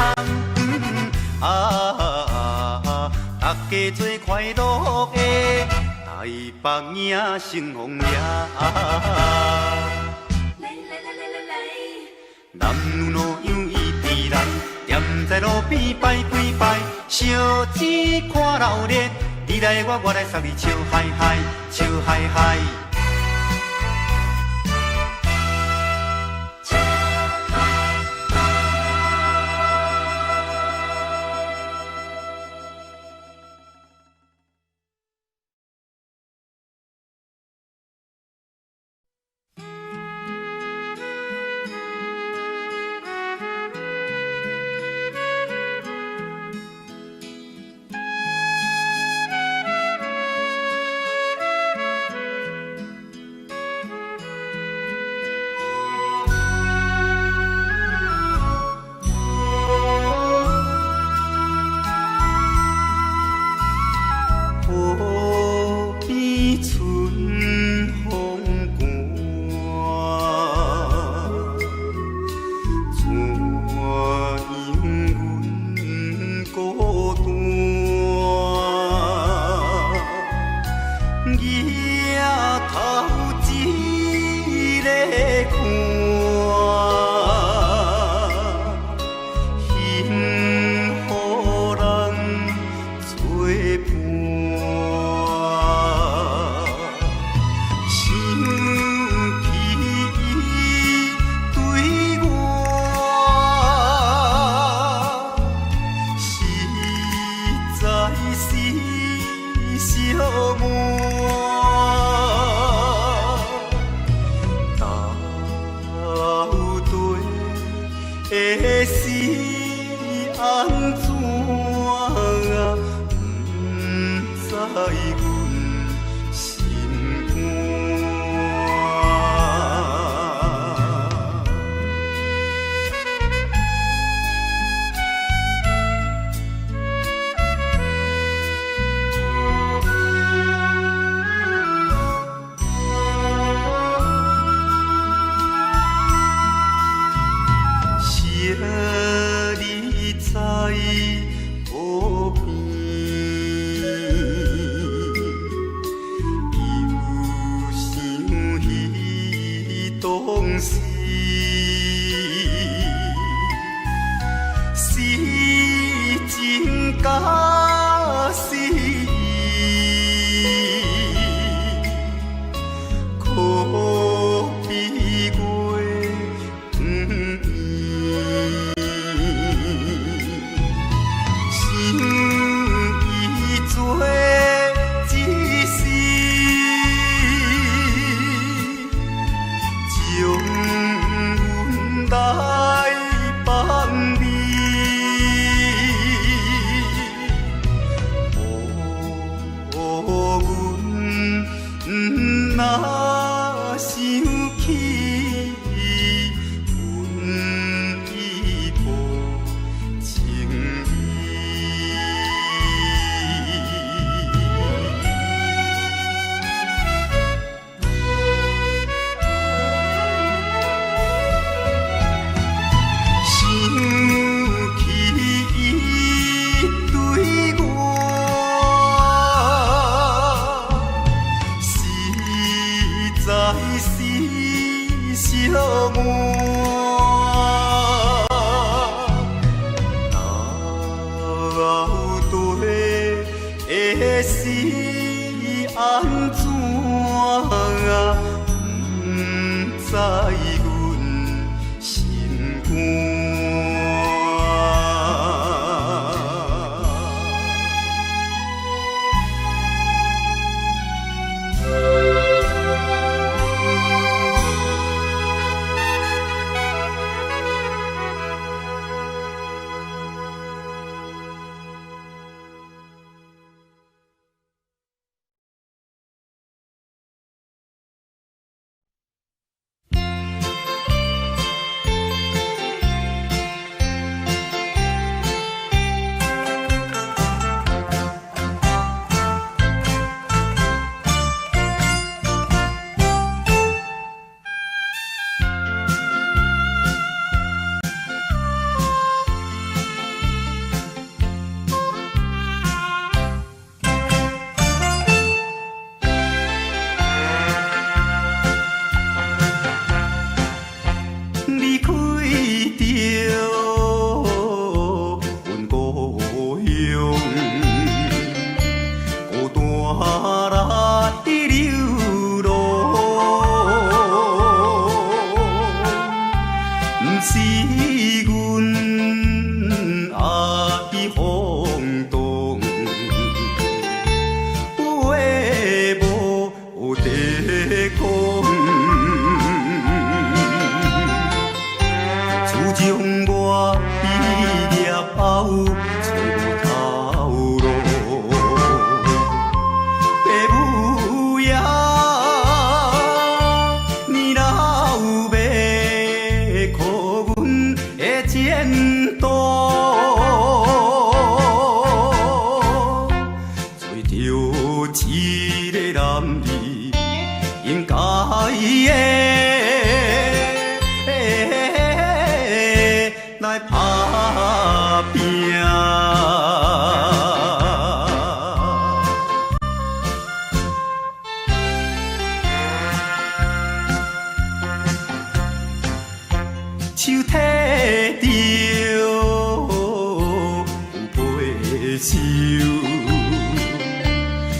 Speaker 2: 大家做快乐的台北影成风夜。男女老幼一直来，踮在路边摆几摆，烧钱看热闹，你来我，我来送你笑嗨嗨，笑嗨嗨。在河边。做着一个男儿应该的来打拼。手提着背手，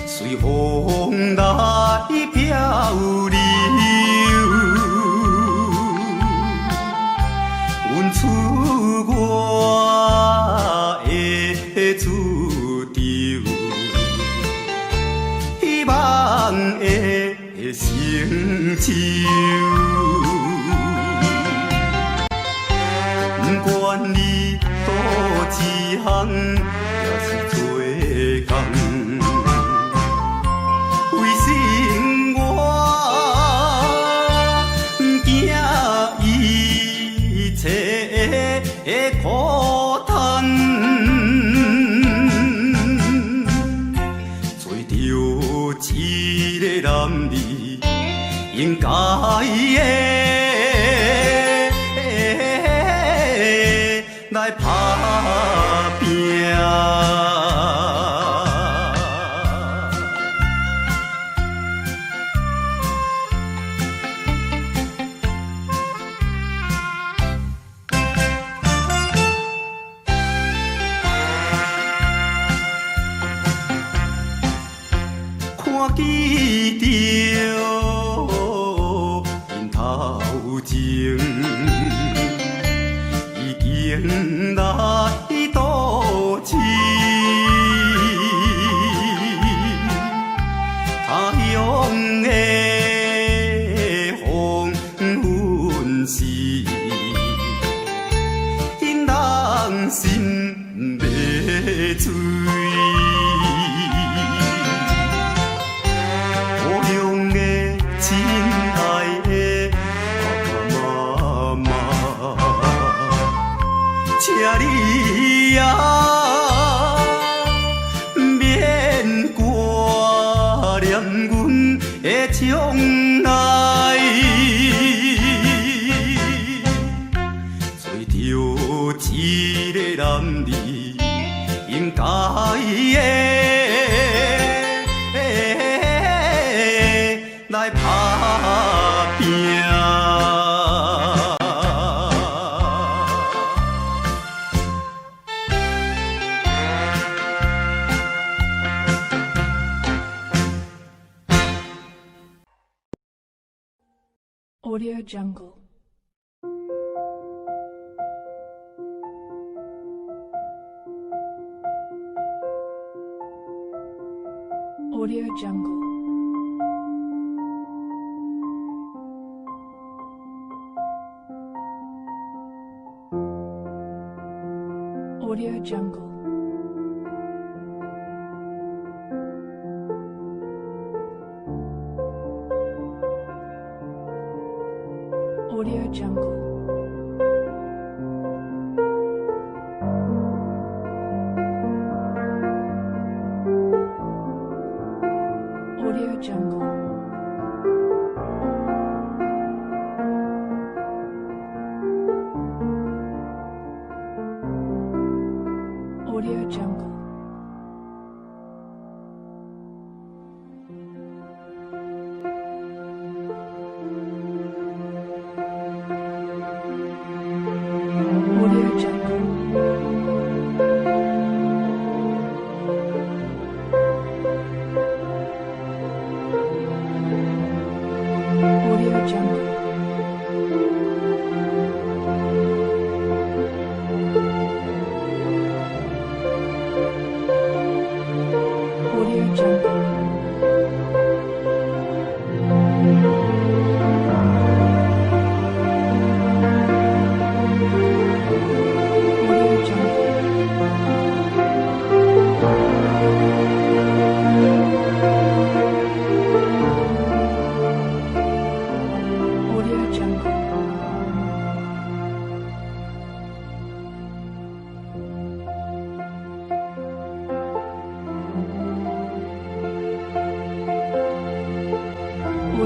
Speaker 2: 随风来漂流。阮出我的厝场，希望会成就。不管你倒一项，也是做工，为生活惊一切的苦叹，做着一个男儿应该的。来打拼。看见着因头前。迎来倒市，他乡的黄昏时，因人心要醉。故乡的亲爱的爸爸妈妈。请你呀，免挂念阮的将来，做着一个男儿应该的来打拼。
Speaker 4: Audio Jungle. Audio Jungle. Audio Jungle. Audio Jungle. Audio Jungle. Audio Jungle. Audio Jungle.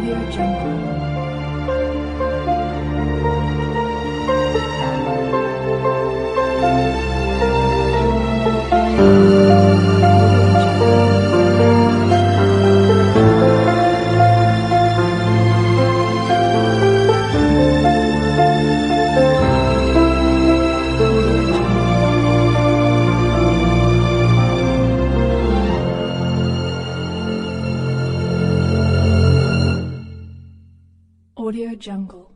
Speaker 4: Audio Jungle. Audio Jungle.